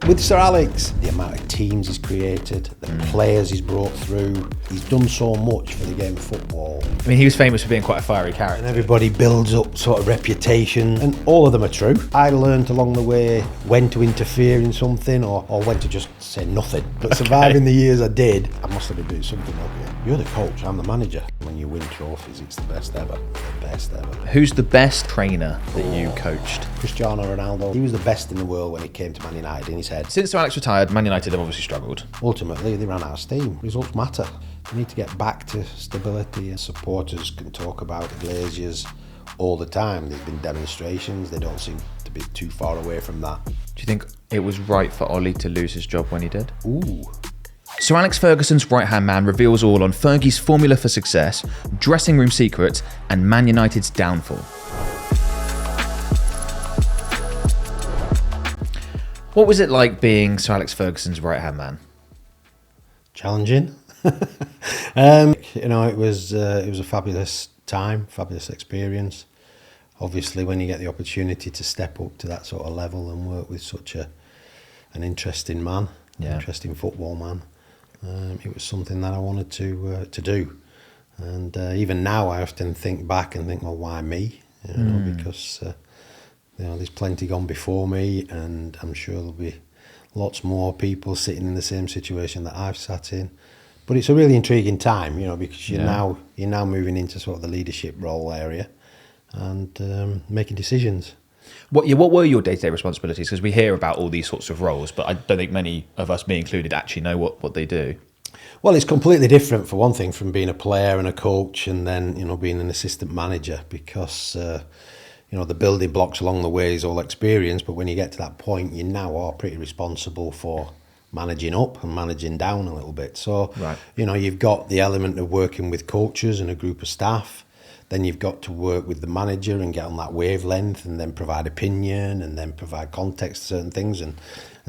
With Sir Alex, the amount of teams he's created, the players he's brought through, he's done so much for the game of football. I mean, he was famous for being quite a fiery character. And everybody builds up sort of reputation, and all of them are true. I learned along the way when to interfere in something or when to just say nothing. But surviving the years I did, I must have been doing something okay. You're the coach, I'm the manager. When you win trophies, it's the best ever. The best ever. Who's the best trainer that you coached? Cristiano Ronaldo. He was the best in the world when it came to Man United in his head. Since Sir Alex retired, Man United have obviously struggled. Ultimately, they ran out of steam. Results matter. You need to get back to stability, and supporters can talk about the Glazers all the time. There's been demonstrations. They don't seem to be too far away from that. Do you think it was right for Ole to lose his job when he did? Ooh. Sir Alex Ferguson's right-hand man reveals all on Fergie's formula for success, dressing room secrets, and Man Utd's downfall. What was it like being Sir Alex Ferguson's right-hand man? Challenging. It was a fabulous time, fabulous experience. Obviously, when you get the opportunity to step up to that sort of level and work with such an interesting man, an interesting football man, it was something that I wanted to do. And even now, I often think back and think, well, why me? Because there's plenty gone before me, and I'm sure there'll be lots more people sitting in the same situation that I've sat in. But it's a really intriguing time, because you're now moving into sort of the leadership role area and making decisions. What were your day-to-day responsibilities? Because we hear about all these sorts of roles, but I don't think many of us, me included, actually know what they do. Well, it's completely different, for one thing, from being a player and a coach and then, being an assistant manager, because, the building blocks along the way is all experience, but when you get to that point, you now are pretty responsible for managing up and managing down a little bit. So, you've got the element of working with coaches and a group of staff. Then you've got to work with the manager and get on that wavelength and then provide opinion and then provide context to certain things and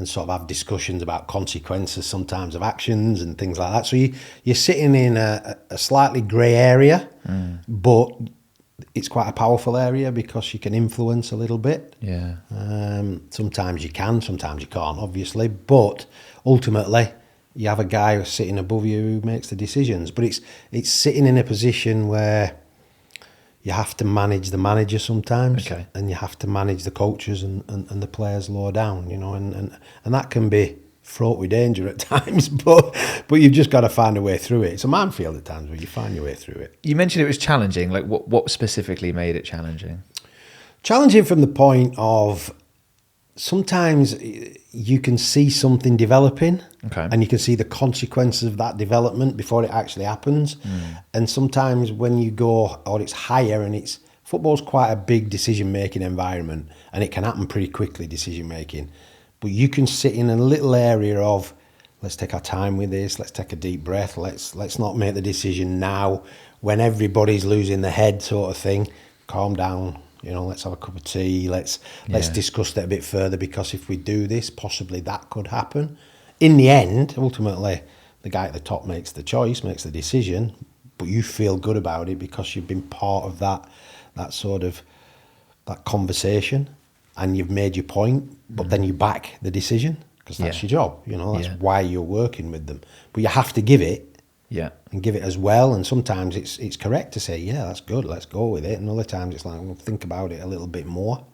sort of have discussions about consequences sometimes of actions and things like that. So you're sitting in a slightly grey area, but it's quite a powerful area because you can influence a little bit. Yeah. Sometimes you can, sometimes you can't, obviously. But ultimately, you have a guy who's sitting above you who makes the decisions. But it's sitting in a position where you have to manage the manager sometimes, and you have to manage the coaches and the players lower down, and that can be fraught with danger at times, but you've just got to find a way through it. It's a minefield at times, but you find your way through it. You mentioned it was challenging. Like, what specifically made it challenging? Challenging from the point of sometimes you can see something developing, and you can see the consequences of that development before it actually happens. And sometimes when you go, or it's higher, and football's quite a big decision-making environment, and it can happen pretty quickly, decision-making. But you can sit in a little area of, let's take our time with this, let's take a deep breath, let's not make the decision now when everybody's losing their head, sort of thing. Calm down, let's have a cup of tea, let's discuss that a bit further, because if we do this, possibly that could happen. In the end, ultimately, the guy at the top makes the choice, makes the decision, but you feel good about it because you've been part of that conversation, and you've made your point, but then you back the decision because that's your job. That's why you're working with them. But you have to give it, and give it as well. And sometimes it's correct to say, that's good, let's go with it. And other times it's like, well, think about it a little bit more.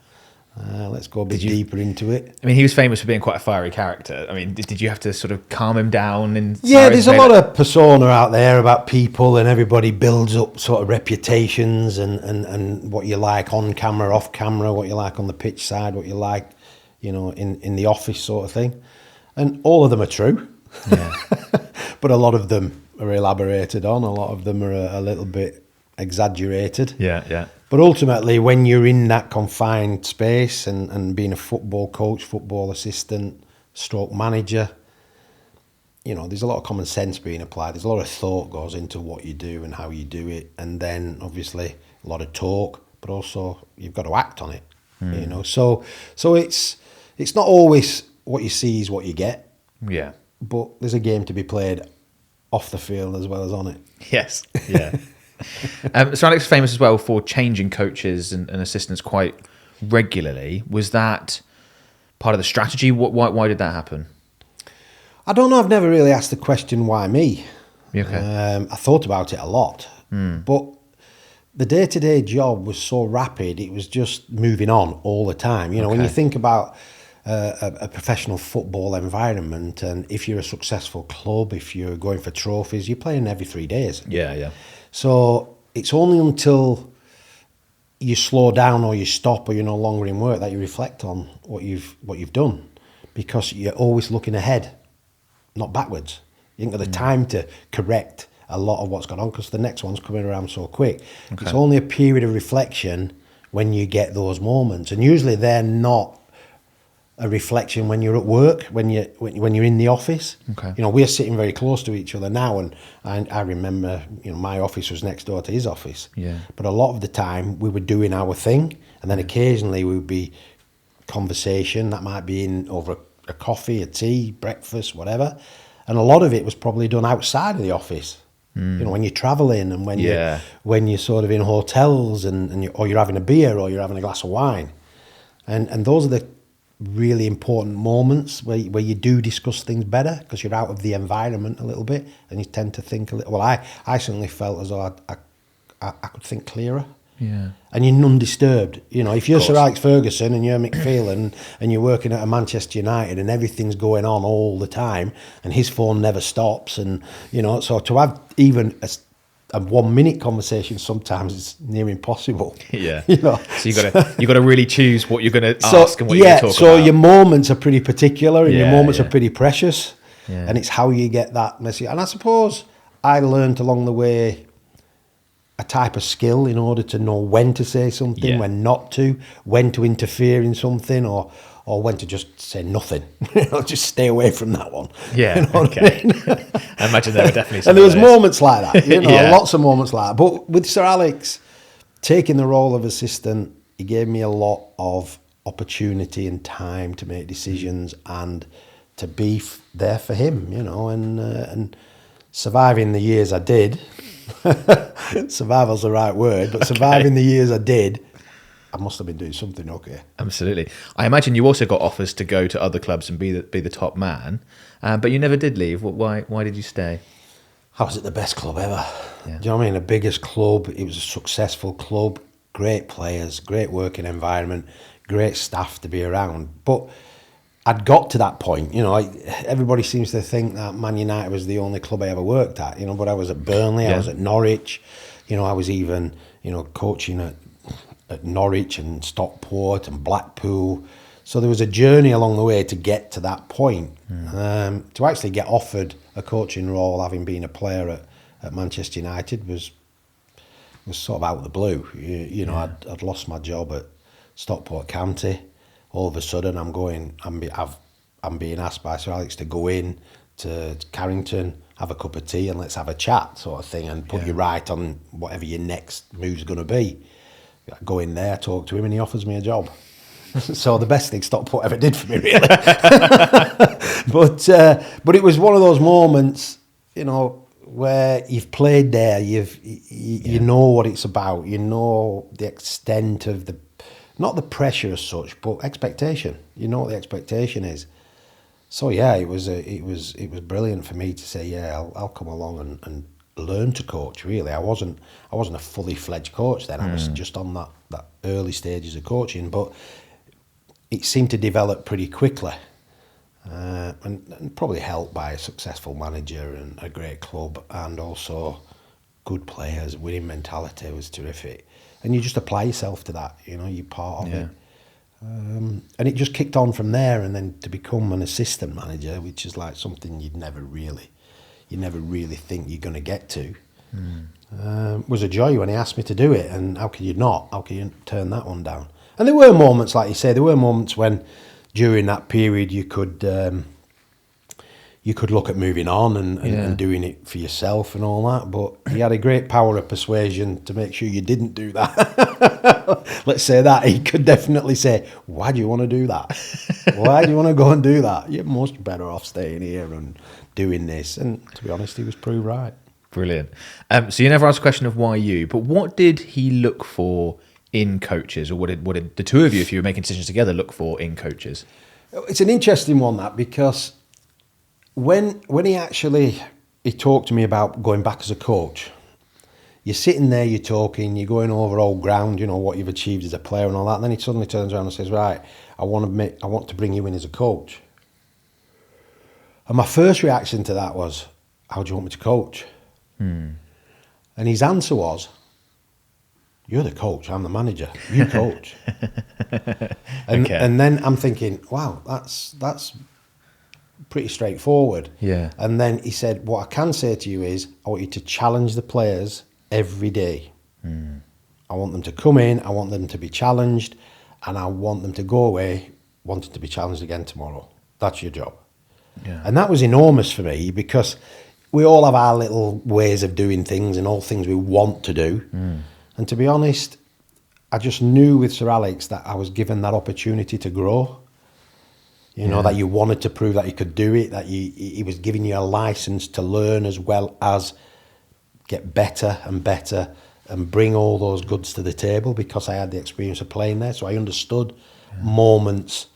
Let's go a bit deeper into it. I mean, he was famous for being quite a fiery character. I mean, did you have to sort of calm him down? There's a lot of persona out there about people, and everybody builds up sort of reputations and what you like on camera, off camera, what you like on the pitch side, what you like, in the office, sort of thing. And all of them are true. Yeah. But a lot of them are elaborated on. A lot of them are a little bit exaggerated. Yeah. But ultimately, when you're in that confined space and being a football coach, football assistant, stroke manager, there's a lot of common sense being applied. There's a lot of thought goes into what you do and how you do it. And then, obviously, a lot of talk, but also you've got to act on it, So it's not always what you see is what you get. Yeah. But there's a game to be played off the field as well as on it. Yes, yeah. So Alex is famous as well for changing coaches and assistants quite regularly. Was that part of the strategy? Why did that happen? I don't know. I've never really asked the question, why me? Okay. I thought about it a lot. But the day-to-day job was so rapid, it was just moving on all the time. You know, when you think about a professional football environment, and if you're a successful club, if you're going for trophies, you're playing every 3 days. Yeah. So it's only until you slow down or you stop or you're no longer in work that you reflect on what you've done, because you're always looking ahead, not backwards. You ain't got the time to correct a lot of what's gone on because the next one's coming around so quick. Okay. It's only a period of reflection when you get those moments, and usually they're not a reflection when you're at work, when you're in the office. Okay. You know, we're sitting very close to each other now, and I remember, you know, my office was next door to his office. Yeah. But a lot of the time we were doing our thing, and then occasionally we would be conversation that might be in over a coffee, a tea, breakfast, whatever. And a lot of it was probably done outside of the office. You know, when you're traveling and when you're sort of in hotels or you're having a beer or you're having a glass of wine, and those are the really important moments where you do discuss things better because you're out of the environment a little bit and you tend to think a little. Well, I certainly felt as though I could think clearer. Yeah. And you're undisturbed. You know, if you're Sir Alex Ferguson and you're Mike Phelan and you're working at a Manchester United and everything's going on all the time and his phone never stops, and, you know, so to have even a 1 minute conversation sometimes is near impossible. Yeah. You know? So you got to really choose what you're going to ask and what you're going to talk about. So your moments are pretty particular and your moments are pretty precious. Yeah. And it's how you get that message. And I suppose I learned along the way a type of skill in order to know when to say something, when not to, when to interfere in something, or when to just say nothing. You know, just stay away from that one. Yeah, you know okay. I mean? I imagine there were definitely some and there was moments like that, you know, Yeah. lots of moments like that. But with Sir Alex taking the role of assistant, he gave me a lot of opportunity and time to make decisions and to be there for him, you know, and surviving the years I did. Survival's the right word, but surviving the years I did, I must have been doing something okay. Absolutely. I imagine you also got offers to go to other clubs and be the top man, but you never did leave. Why did you stay? I was at the best club ever. Yeah. Do you know what I mean? The biggest club. It was a successful club, great players, great working environment, great staff to be around. But I'd got to that point, you know. Everybody seems to think that Man United was the only club I ever worked at, you know. But I was at Burnley, I was at Norwich, you know. I was even, you know, coaching at Norwich and Stockport and Blackpool. So there was a journey along the way to get to that point. To actually get offered a coaching role, having been a player at Manchester United, was sort of out of the blue. You know, I'd lost my job at Stockport County. All of a sudden, I'm being asked by Sir Alex to go in to Carrington, have a cup of tea, and let's have a chat, sort of thing, and put you right on whatever your next move's going to be. I go in there, talk to him, and he offers me a job. So the best thing Stockport ever did for me, really. But it was one of those moments, you know, where you've played there, you know what it's about, you know the extent of not the pressure as such, but expectation. You know what the expectation is. So yeah, it was brilliant for me to say, I'll come along and learn to coach. Really, I wasn't a fully fledged coach then. I was just on that early stages of coaching, but it seemed to develop pretty quickly, and probably helped by a successful manager and a great club, and also good players. Winning mentality was terrific. And you just apply yourself to that, you know, you're part of it. And it just kicked on from there, and then to become an assistant manager, which is like something you never really think you're going to get to, was a joy when he asked me to do it. And how can you not? How can you turn that one down? And there were moments, like you say, when during that period you could look at moving on and doing it for yourself and all that, but he had a great power of persuasion to make sure you didn't do that. Let's say that. He could definitely say, why do you want to do that? Why do you want to go and do that? You're much better off staying here and doing this. And to be honest, he was proved right. Brilliant. So you never asked a question of why you, but what did he look for in coaches, or what did the two of you, if you were making decisions together, look for in coaches? It's an interesting one, that, because when he talked to me about going back as a coach, you're sitting there, you're talking, you're going over old ground, you know, what you've achieved as a player and all that, and then he suddenly turns around and says, right, I want to bring you in as a coach. And my first reaction to that was, how do you want me to coach? And his answer was, you're the coach, I'm the manager, you coach. And then I'm thinking, wow, that's pretty straightforward. Yeah. And then he said, what I can say to you is, I want you to challenge the players every day. I want them to come in, I want them to be challenged, and I want them to go away wanting to be challenged again tomorrow. That's your job. Yeah. And that was enormous for me, because we all have our little ways of doing things and all things we want to do. And to be honest, I just knew with Sir Alex that I was given that opportunity to grow. You know, that you wanted to prove that you could do it, that he was giving you a license to learn as well as get better and bring all those goods to the table, because I had the experience of playing there. So I understood moments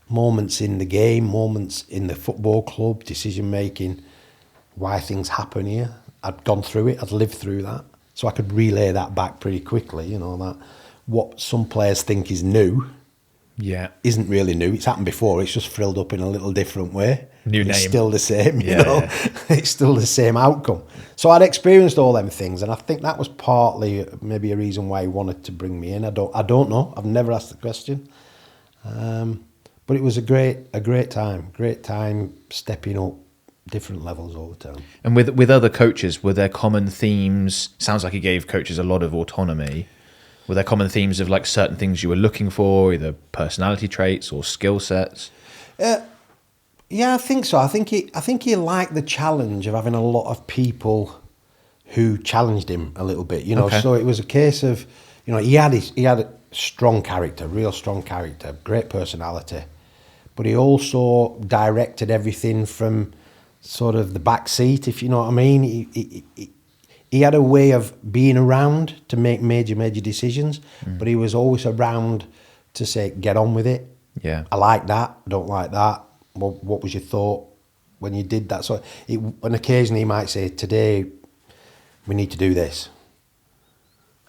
in the game, moments in the football club, decision making, why things happen here. I'd gone through it, I'd lived through that. So I could relay that back pretty quickly, you know, that what some players think is new isn't really new. It's happened before, it's just frilled up in a little different way. It's still the same, you know. It's still the same outcome. So I'd experienced all them things, and I think that was partly maybe a reason why he wanted to bring me in. I don't know. I've never asked the question. But it was a great time stepping up different levels all the time. And with other coaches, were there common themes? Sounds like he gave coaches a lot of autonomy. Were there common themes of like certain things you were looking for, either personality traits or skill sets? Yeah, I think so. I think he liked the challenge of having a lot of people who challenged him a little bit. You know, so it was a case of, you know, he had a strong character, real strong character, great personality, but he also directed everything from sort of the back seat, if you know what I mean. He had a way of being around to make major decisions, but he was always around to say, get on with it. Yeah, I like that, I don't like that. What was your thought when you did that? So on occasion he might say, today we need to do this.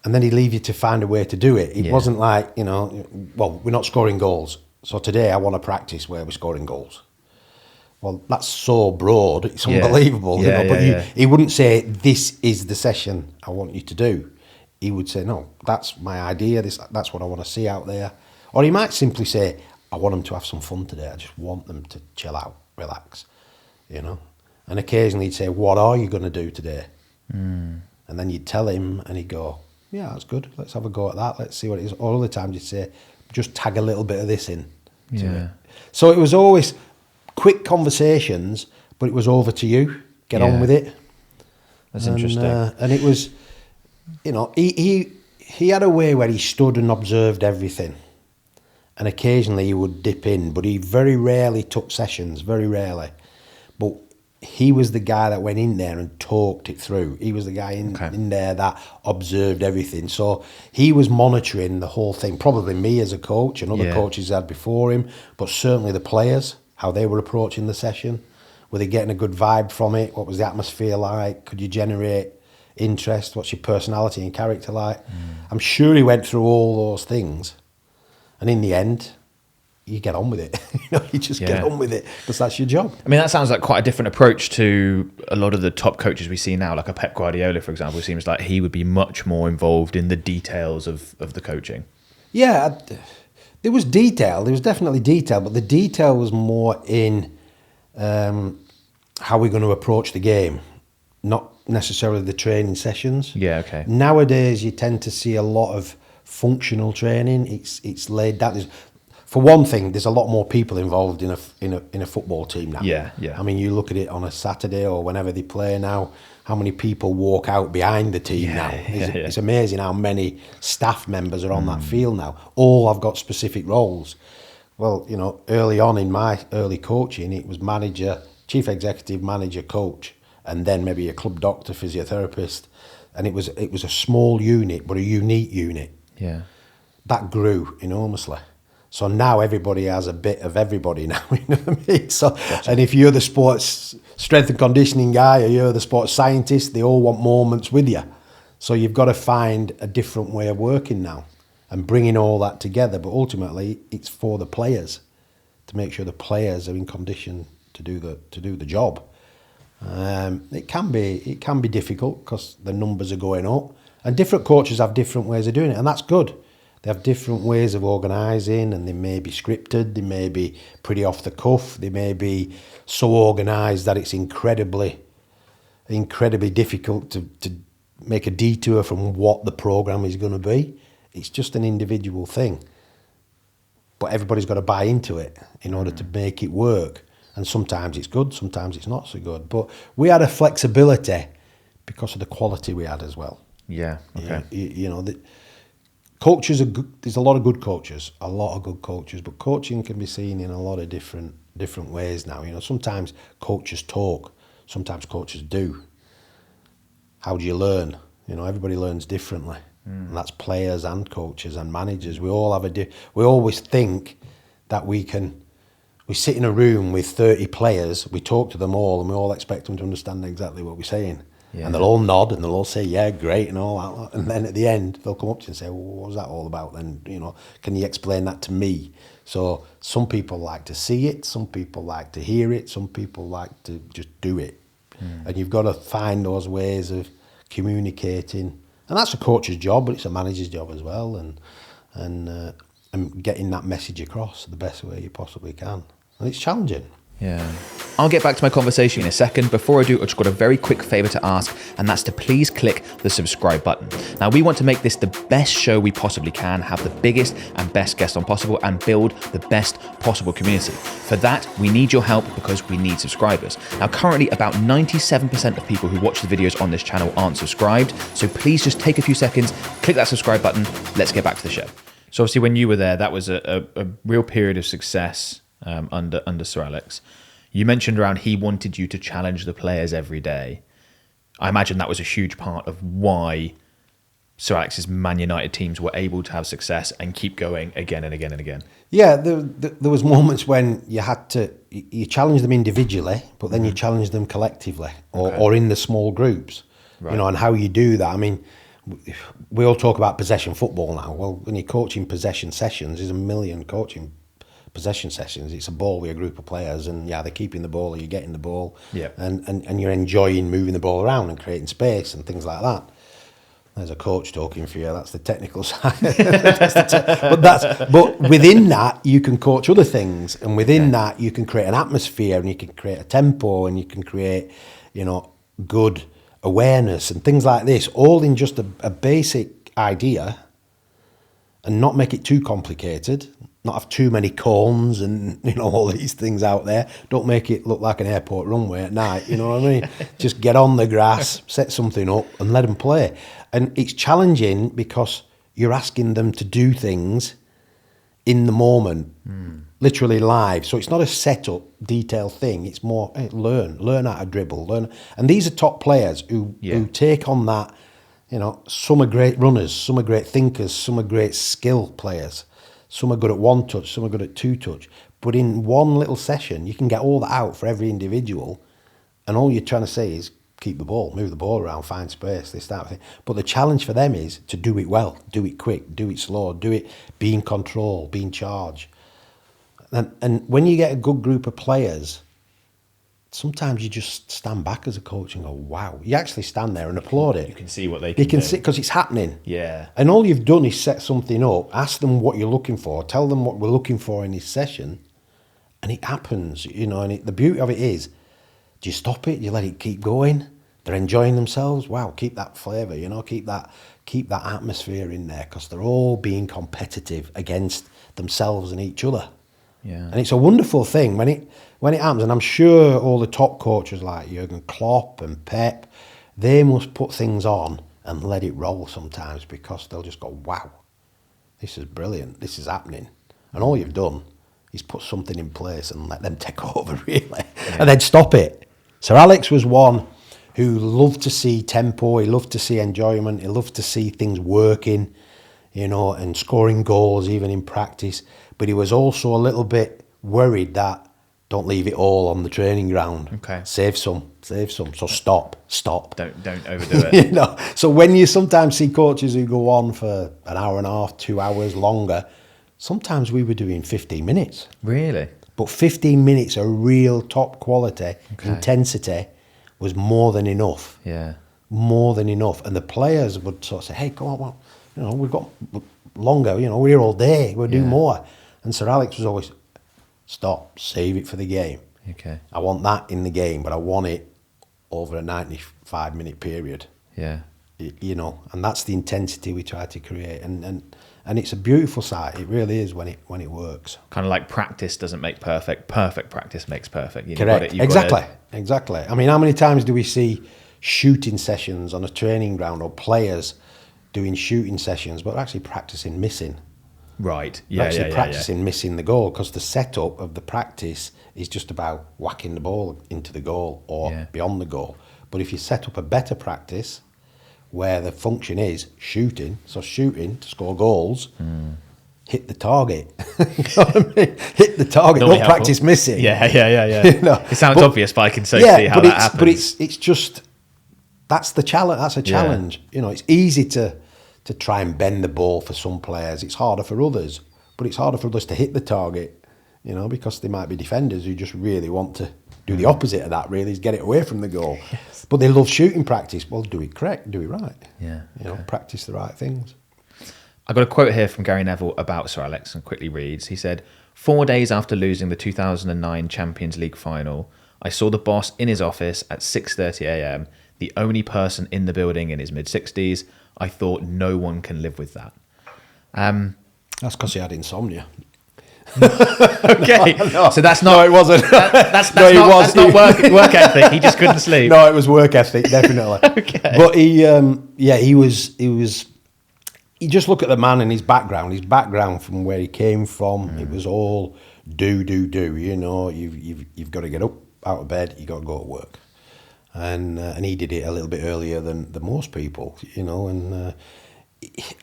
And then he'd leave you to find a way to do it. It wasn't like, you know, well, we're not scoring goals, so today I want to practice where we're scoring goals. Well, that's so broad, it's unbelievable. You know, but he wouldn't say, this is the session I want you to do. He would say, no, that's my idea, that's what I want to see out there. Or he might simply say, I want them to have some fun today, I just want them to chill out, relax, you know. And occasionally he'd say, what are you going to do today? And then you'd tell him and he'd go, yeah, that's good, let's have a go at that, let's see what it is. Or other times you'd say, just tag a little bit of this in to it. So it was always quick conversations, but it was over to you, get on with it. That's interesting. And it was, you know, he had a way where he stood and observed everything. And occasionally he would dip in, but he very rarely took sessions, very rarely. But he was the guy that went in there and talked it through. He was the guy in there that observed everything. So he was monitoring the whole thing, probably me as a coach and other coaches had before him, but certainly the players, how they were approaching the session. Were they getting a good vibe from it? What was the atmosphere like? Could you generate interest? What's your personality and character like? I'm sure he went through all those things. And in the end, you get on with it. You know, you just get on with it because that's your job. I mean, that sounds like quite a different approach to a lot of the top coaches we see now, like a Pep Guardiola, for example. It seems like he would be much more involved in the details of the coaching. Yeah, there was detail. There was definitely detail, but the detail was more in how we're going to approach the game, not necessarily the training sessions. Yeah, okay. Nowadays, you tend to see a lot of functional training. It's laid down. For one thing, there's a lot more people involved in a football team now. Yeah. I mean, you look at it on a Saturday or whenever they play now, how many people walk out behind the team now. It's amazing how many staff members are on that field now. All have got specific roles. Well, you know, early on in my early coaching, it was manager, chief executive, manager, coach, and then maybe a club doctor, physiotherapist. And it was a small unit, but a unique unit. Yeah. That grew enormously. So now everybody has a bit of everybody now, you know what I mean? So, gotcha. And if you're the sports strength and conditioning guy or you're the sports scientist, they all want moments with you. So you've got to find a different way of working now and bringing all that together. But ultimately, it's for the players to make sure the players are in condition to do the job. It can be difficult because the numbers are going up, and different coaches have different ways of doing it, and that's good. They have different ways of organising, and they may be scripted, they may be pretty off the cuff, they may be so organised that it's incredibly difficult to make a detour from what the programme is going to be. It's just an individual thing. But everybody's got to buy into it in order to make it work. And sometimes it's good, sometimes it's not so good. But we had a flexibility because of the quality we had as well. Yeah, okay. You know, coaches are good. There's a lot of good coaches, but coaching can be seen in a lot of different ways now. You know, sometimes coaches talk, sometimes coaches do. How do you learn? You know, everybody learns differently, and that's players and coaches and managers. We all have we always think that we sit in a room with 30 players, we talk to them all, and we all expect them to understand exactly what we're saying. Yeah. And they'll all nod and they'll all say, yeah, great, and all that. And then at the end, they'll come up to you and say, well, what was that all about then? You know, can you explain that to me? So some people like to see it, some people like to hear it, some people like to just do it. And you've got to find those ways of communicating. And that's a coach's job, but it's a manager's job as well. And getting that message across the best way you possibly can. And it's challenging. Yeah. I'll get back to my conversation in a second. Before I do, I've just got a very quick favour to ask, and that's to please click the subscribe button. Now, we want to make this the best show we possibly can, have the biggest and best guests on possible, and build the best possible community. For that, we need your help because we need subscribers. Now, currently, about 97% of people who watch the videos on this channel aren't subscribed, so please just take a few seconds, click that subscribe button. Let's get back to the show. So obviously, when you were there, that was a real period of success under Sir Alex. You mentioned around he wanted you to challenge the players every day. I imagine that was a huge part of why Sir Alex's Man United teams were able to have success and keep going again and again and again. Yeah, there was moments when you had to, you challenge them individually, but then you challenge them collectively or in the small groups, right. You know, and how you do that. I mean, we all talk about possession football now. Well, when you're coaching possession sessions, there's a million coaching possession sessions. It's a ball with a group of players, and they're keeping the ball or you're getting the ball, and you're enjoying moving the ball around and creating space and things like that. There's a coach talking for you. That's the technical side. But within that, you can coach other things, and within that, you can create an atmosphere, and you can create a tempo, and you can create, you know, good awareness and things like this, all in just a basic idea, and not make it too complicated. Not have too many cones and, you know, all these things out there. Don't make it look like an airport runway at night, you know what I mean? Just get on the grass, set something up and let them play. And it's challenging because you're asking them to do things in the moment, literally live. So it's not a set up, detailed thing. It's more, hey, learn how to dribble, And these are top players who take on that, you know. Some are great runners, some are great thinkers, some are great skill players. Some are good at one touch, some are good at two touch. But in one little session, you can get all that out for every individual. And all you're trying to say is keep the ball, move the ball around, find space, this, that thing. But the challenge for them is to do it well, do it quick, do it slow, do it, be in control, be in charge. And when you get a good group of players, sometimes you just stand back as a coach and go, wow. You actually stand there and applaud it. You can see what they can do. You can see, because it's happening. Yeah. And all you've done is set something up, ask them what you're looking for, tell them what we're looking for in this session, and it happens, you know. And the beauty of it is, do you stop it? Do you let it keep going? They're enjoying themselves. Wow, keep that flavour, you know, keep that atmosphere in there, because they're all being competitive against themselves and each other. Yeah. And it's a wonderful thing when it happens. And I'm sure all the top coaches like Jurgen Klopp and Pep, they must put things on and let it roll sometimes, because they'll just go, wow, this is brilliant, this is happening. And all you've done is put something in place and let them take over, really, and then stop it. Sir Alex was one who loved to see tempo, he loved to see enjoyment, he loved to see things working, you know, and scoring goals even in practice. but he was also a little bit worried that don't leave it all on the training ground. Okay. Save some. So stop. Don't overdo it. You know. So when you sometimes see coaches who go on for an hour and a half, 2 hours longer, sometimes we were doing 15 minutes. Really? But 15 minutes of real top quality intensity was more than enough. Yeah. More than enough. And the players would sort of say, hey, come on, well, you know, we've got longer, you know, we're here all day, we'll do more. And Sir Alex was always, stop, save it for the game. Okay. I want that in the game, but I want it over a 95-minute period. Yeah. You know, and that's the intensity we try to create. And it's a beautiful sight. It really is when it works. Kind of like practice doesn't make perfect. Perfect practice makes perfect. Correct. Exactly. I mean, how many times do we see shooting sessions on a training ground or players doing shooting sessions, but actually practicing missing? Right. Practicing missing the goal, because the setup of the practice is just about whacking the ball into the goal or beyond the goal. But if you set up a better practice where the function is shooting to score goals, hit the target. You know what I mean? Hit the target, don't practice missing. Yeah. You know? It sounds obvious, but I can see how that happens. But it's just, that's the challenge. That's a challenge. You know, it's easy to try and bend the ball for some players. It's harder for others, but it's harder for others to hit the target, you know, because there might be defenders who just really want to do the opposite of that, really, is get it away from the goal. Yes. But they love shooting practice. Well, do it correct, do it right. Yeah. You know, practice the right things. I got a quote here from Gary Neville about Sir Alex, and quickly reads. He said, 4 days after losing the 2009 Champions League final, I saw the boss in his office at 6:30 a.m., the only person in the building in his mid-60s. I thought, no one can live with that. That's because he had insomnia. Okay, No, so that's not. No, it wasn't. That's not work ethic. He just couldn't sleep. No, it was work ethic, definitely. Okay. But he was. You just look at the man and his background. His background from where he came from. It was all do. You know, you've got to get up out of bed. You got to go to work, and he did it a little bit earlier than most people. You know, and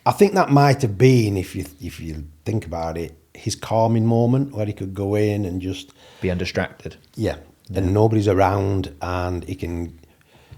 I think that might have been, if you think about it, his calming moment where he could go in and just be undistracted. Yeah. And nobody's around, and he can.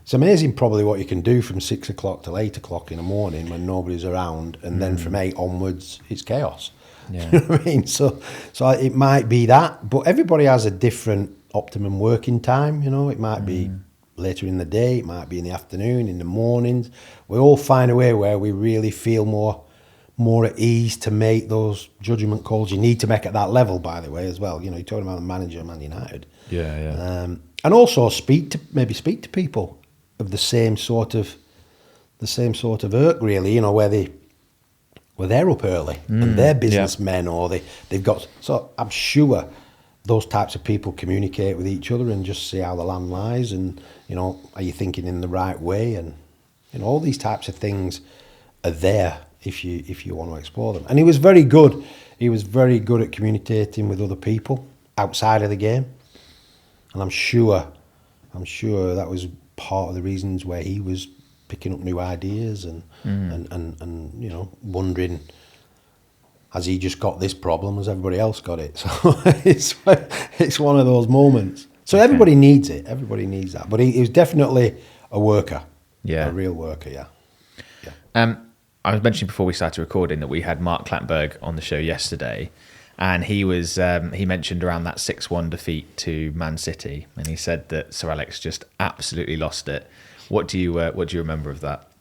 It's amazing, probably, what you can do from 6 o'clock till 8 o'clock in the morning when nobody's around, and then from 8 onwards, it's chaos. Yeah. You know what I mean? So it might be that, but everybody has a different optimum working time. You know, it might be later in the day, it might be in the afternoon, in the mornings. We all find a way where we really feel more at ease to make those judgment calls you need to make at that level, by the way, as well. You know, you're talking about the manager of Man United. Yeah. And also speak to people of the same sort of irk, really, you know, where they're up early and they're businessmen or they've got. So I'm sure those types of people communicate with each other and just see how the land lies, and, you know, are you thinking in the right way, and, you know, all these types of things are there if you want to explore them. And he was very good. He was very good at communicating with other people outside of the game, and I'm sure that was part of the reasons where he was picking up new ideas and you know, wondering, has he just got this problem? Has everybody else got it? So it's one of those moments. So everybody needs it. Everybody needs that. But he was definitely a worker. Yeah, a real worker. Yeah. I was mentioning before we started recording that we had Mark Clattenburg on the show yesterday, and he mentioned around that 6-1 defeat to Man City, and he said that Sir Alex just absolutely lost it. What do you remember of that?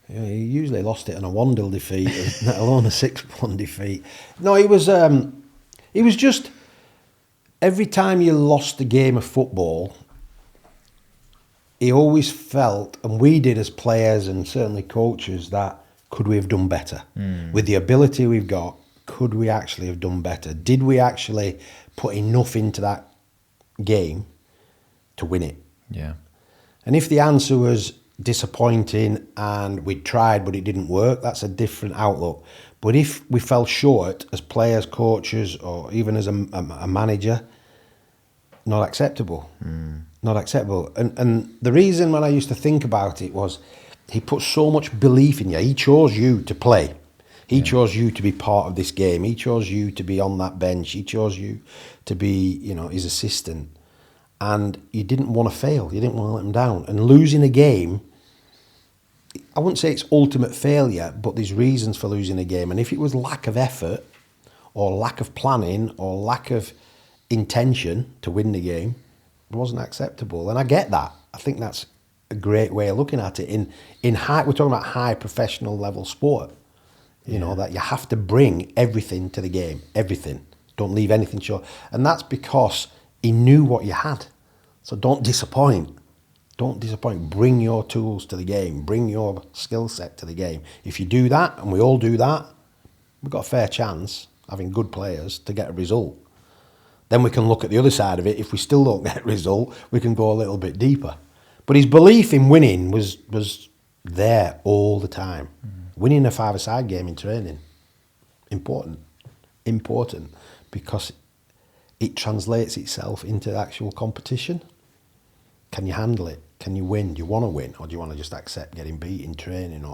Yeah, he usually lost it in a 1-0 defeat, let alone a 6-1 defeat. No, he was just, every time you lost a game of football, he always felt, and we did as players and certainly coaches, that could we have done better? With the ability we've got, could we actually have done better? Did we actually put enough into that game to win it? Yeah. And if the answer was disappointing and we tried but it didn't work, that's a different outlook. But if we fell short as players, coaches, or even as a manager, not acceptable. Not acceptable. And the reason when I used to think about it was he put so much belief in you. He chose you to play. He chose you to be part of this game. He chose you to be on that bench. He chose you to be, his assistant. And you didn't want to fail. You didn't want to let him down. And losing a game, I wouldn't say it's ultimate failure, but there's reasons for losing a game. And if it was lack of effort or lack of planning or lack of intention to win the game, it wasn't acceptable. And I get that. I think that's a great way of looking at it. In high, we're talking about high professional level sport. That you have to bring everything to the game. Everything. Don't leave anything short. And that's because he knew what you had. So don't disappoint. Don't disappoint. Bring your tools to the game. Bring your skill set to the game. If you do that, and we all do that, we've got a fair chance, having good players, to get a result. Then we can look at the other side of it. If we still don't get a result, we can go a little bit deeper. But his belief in winning was there all the time. Winning a five-a-side game in training, important, because it translates itself into actual competition. Can you handle it? Can you win? Do you want to win? Or do you want to just accept getting beat in training?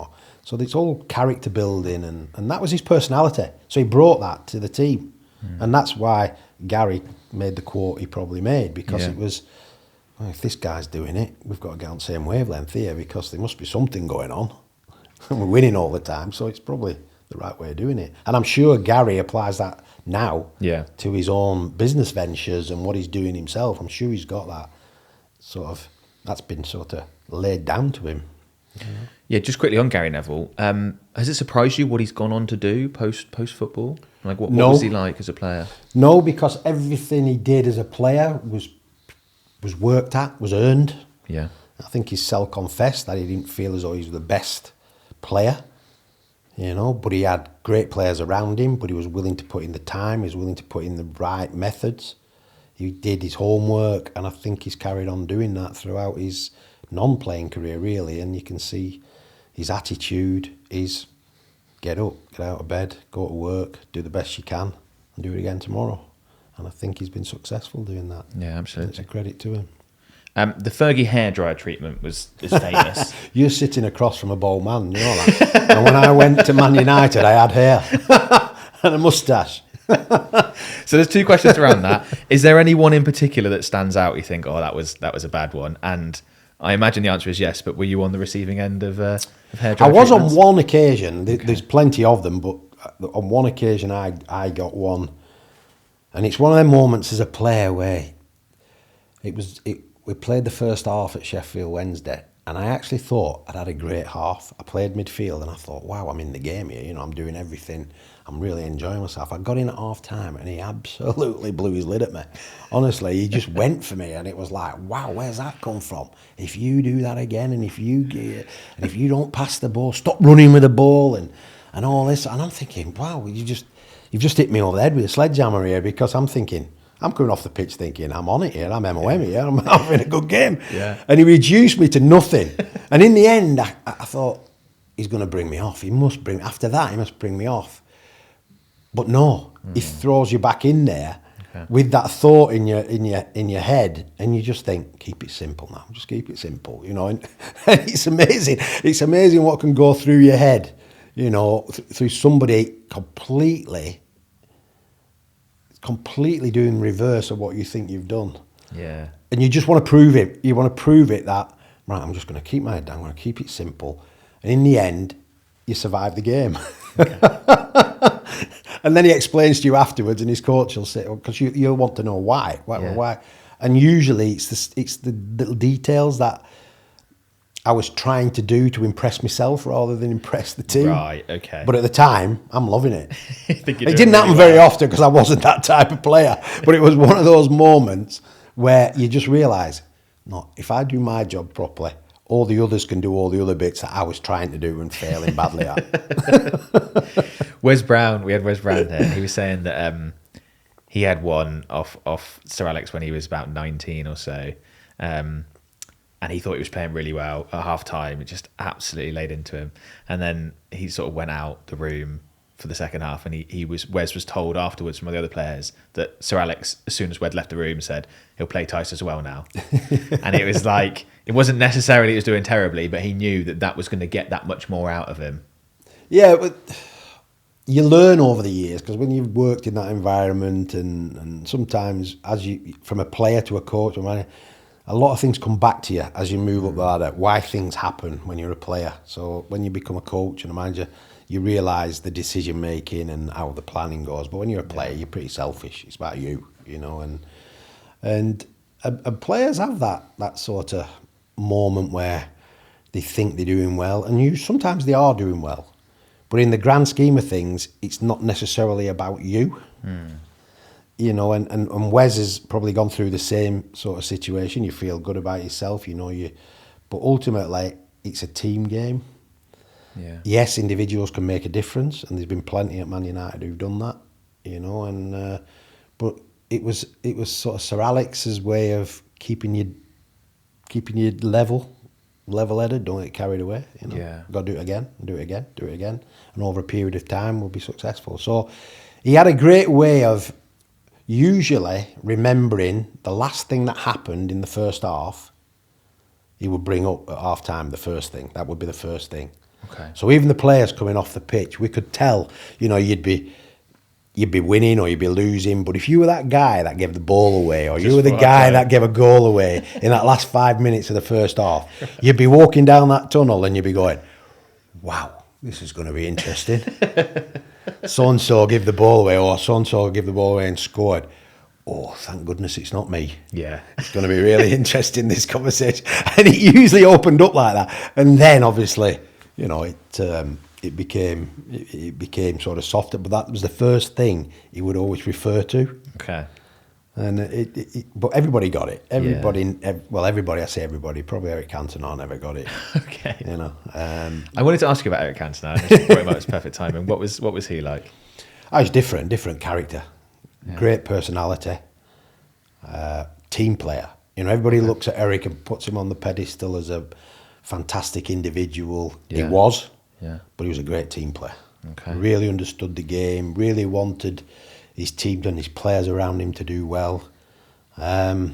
So it's all character building, and that was his personality. So he brought that to the team. And that's why Gary made the quote he probably made, because it was, well, if this guy's doing it, we've got to get on the same wavelength here, because there must be something going on. And we're winning all the time, so it's probably the right way of doing it. And I'm sure Gary applies that now to his own business ventures and what he's doing himself. I'm sure he's got that that's been sort of laid down to him. Yeah, just quickly on Gary Neville, has it surprised you what he's gone on to do post football? Like what was he like as a player? No, because everything he did as a player was worked at, was earned. Yeah. I think he's self-confessed that he didn't feel as though he was the best player, but he had great players around him, but he was willing to put in the time, he was willing to put in the right methods. He did his homework, and I think he's carried on doing that throughout his non-playing career, really. And you can see his attitude is get up, get out of bed, go to work, do the best you can, and do it again tomorrow. And I think he's been successful doing that. Yeah, absolutely. It's a credit to him. The Fergie hairdryer treatment is famous. You're sitting across from a bald man, you know that. And when I went to Man United, I had hair and a moustache. So there's two questions around that. Is there any one in particular that stands out? You think, that was a bad one? And I imagine the answer is yes. But were you on the receiving end of hairdryer? I was on one occasion. There's plenty of them, but on one occasion I got one, and it's one of them moments as a player where we played the first half at Sheffield Wednesday, and I actually thought I'd had a great half. I played midfield, and I thought, wow, I'm in the game here. I'm doing everything. I'm really enjoying myself. I got in at half time, and he absolutely blew his lid at me. Honestly, he just went for me, and it was like, wow, where's that come from? If you do that again, and if you don't pass the ball, stop running with the ball, and all this, and I'm thinking, wow, you've just hit me over the head with a sledgehammer here, because I'm thinking, I'm coming off the pitch thinking, I'm on it here, I'm MOM here, I'm having a good game. Yeah. And he reduced me to nothing. And in the end, I thought, he's going to bring me off. After that, he must bring me off. But no, he throws you back in there with that thought in your head, and you just think, keep it simple now, just keep it simple, and it's amazing. It's amazing what can go through your head, through somebody completely doing reverse of what you think you've done. Yeah. And you just want to prove it. You want to prove it that, right, I'm just going to keep my head down, I'm going to keep it simple. And in the end, you survive the game. Okay. And then he explains to you afterwards, and his coach will say, because you'll want to know why. Why. And usually it's the little details that I was trying to do to impress myself rather than impress the team. Right, okay. But at the time, I'm loving it. It didn't happen very often because I wasn't that type of player. But it was one of those moments where you just realise, no, if I do my job properly, all the others can do all the other bits that I was trying to do and failing badly at. Wes Brown, we had Wes Brown here. He was saying that he had one off Sir Alex when he was about 19 or so. And he thought he was playing really well at half time. It just absolutely laid into him. And then he sort of went out the room for the second half, and Wes was told afterwards from the other players that Sir Alex, as soon as Wes left the room, said he'll play Tice as well now. And it was like, it wasn't necessarily he was doing terribly, but he knew that was going to get that much more out of him. Yeah, but you learn over the years, because when you've worked in that environment, and sometimes from a player to a coach, a lot of things come back to you as you move up the ladder, why things happen when you're a player. So when you become a coach and a manager, you realise the decision making and how the planning goes. But when you're a player, you're pretty selfish. It's about you, and players have that sort of moment where they think they're doing well, and sometimes they are doing well. But in the grand scheme of things, it's not necessarily about you. And Wes has probably gone through the same sort of situation. You feel good about yourself, but ultimately it's a team game. Yeah. Yes, individuals can make a difference, and there's been plenty at Man United who've done that, but it was sort of Sir Alex's way of keeping you level-headed, don't get carried away. Yeah. Got to do it again, and over a period of time we'll be successful. So he had a great way of usually remembering the last thing that happened in the first half. He would bring up at half time the first thing. That would be the first thing. Okay. So even the players coming off the pitch, we could tell, you'd be winning or you'd be losing. But if you were that guy that gave the ball away, or you were the guy that gave a goal away in that last 5 minutes of the first half, you'd be walking down that tunnel and you'd be going, wow, this is going to be interesting. So-and-so give the ball away, or so-and-so give the ball away and scored. Oh, thank goodness it's not me. Yeah. It's going to be really interesting, this conversation. And it usually opened up like that. And then, obviously, it became sort of softer. But that was the first thing he would always refer to. Okay. And but everybody got it. Everybody, I say everybody, probably Eric Cantona never got it. Okay. I wanted to ask you about Eric Cantona. I just brought him up, it's perfect timing. What was he like? He's different character. Yeah. Great personality, team player. Everybody looks at Eric and puts him on the pedestal as a fantastic individual. Yeah. He was, but he was a great team player. Okay. Really understood the game, really wanted his team and his players around him to do well. I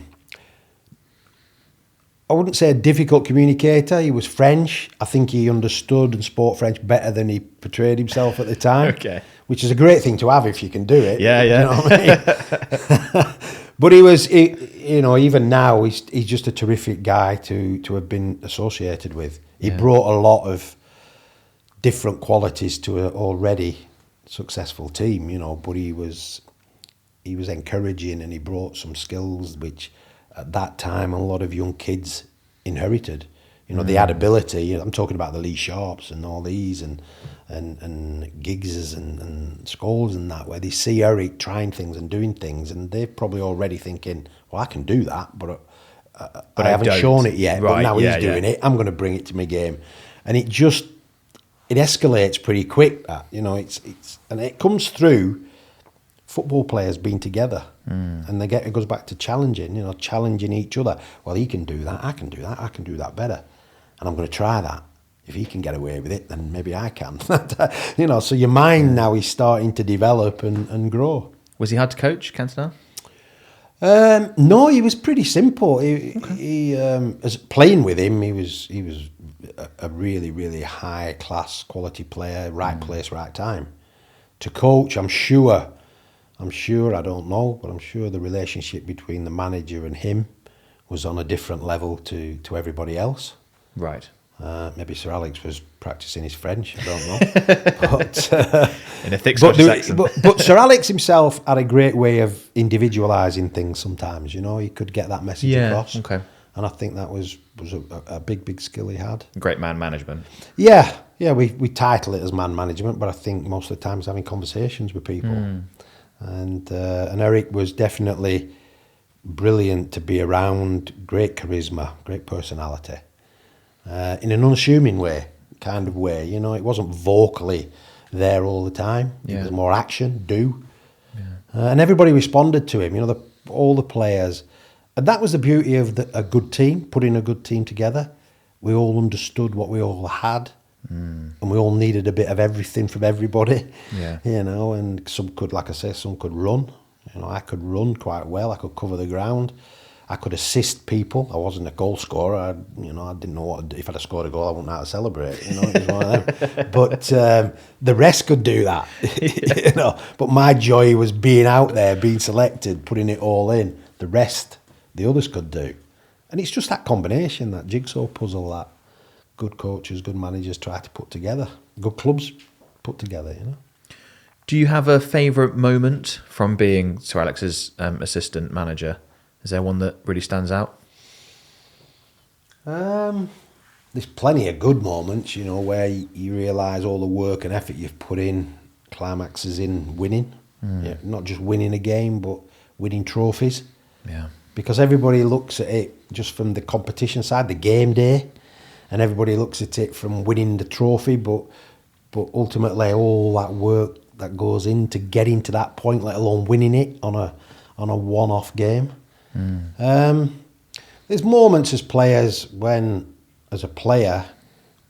wouldn't say a difficult communicator. He was French. I think he understood and spoke French better than he portrayed himself at the time. Okay. Which is a great thing to have if you can do it. Yeah. You know what I mean? But he was, even now, he's just a terrific guy to have been associated with. He brought a lot of different qualities to an already successful team, but he was encouraging, and he brought some skills which at that time a lot of young kids inherited. They had ability. I'm talking about the Lee Sharps and all these and Giggses and Scholes and that, where they see Eric trying things and doing things, and they're probably already thinking, well, I can do that, but I haven't shown it yet. Right, but now he's doing it. I'm going to bring it to my game, and it escalates pretty quick. That and it comes through football players being together, and it goes back to challenging each other. Well, he can do that. I can do that. I can do that better, and I'm going to try that. If he can get away with it, then maybe I can. So your mind now is starting to develop and grow. Was he hard to coach, Cantona? No, he was pretty simple. As playing with him, he was a really, really high class quality player, right place, right time. To coach, I'm sure, I don't know, but I'm sure the relationship between the manager and him was on a different level to everybody else. Right. Maybe Sir Alex was practicing his French, I don't know. But, in a thick Scottish accent. But Sir Alex himself had a great way of individualising things sometimes, he could get that message across. Okay. And I think that was a big skill he had. Great man management. Yeah, we title it as man management, but I think most of the time it's having conversations with people. And Eric was definitely brilliant to be around, great charisma, great personality. In an unassuming way, it wasn't vocally there all the time. It was more action, and everybody responded to him. All the players, and that was the beauty of a good team, putting a good team together. We all understood what we all had, and we all needed a bit of everything from everybody. Yeah. And some could, like I say, some could run. I could run quite well. I could cover the ground. I could assist people. I wasn't a goal scorer. I didn't know what if I'd have scored a goal, I wouldn't know how to celebrate. It was one of them. But the rest could do that. But my joy was being out there, being selected, putting it all in. The rest, the others could do. And it's just that combination, that jigsaw puzzle that good coaches, good managers try to put together. Good clubs put together, Do you have a favourite moment from being Sir Alex's assistant manager? Is there one that really stands out? There's plenty of good moments, where you realise all the work and effort you've put in climaxes in winning. Yeah, not just winning a game, but winning trophies. Yeah. Because everybody looks at it just from the competition side, the game day, and everybody looks at it from winning the trophy, but ultimately all that work that goes into getting to that point, let alone winning it on a one-off game. There's moments as a player,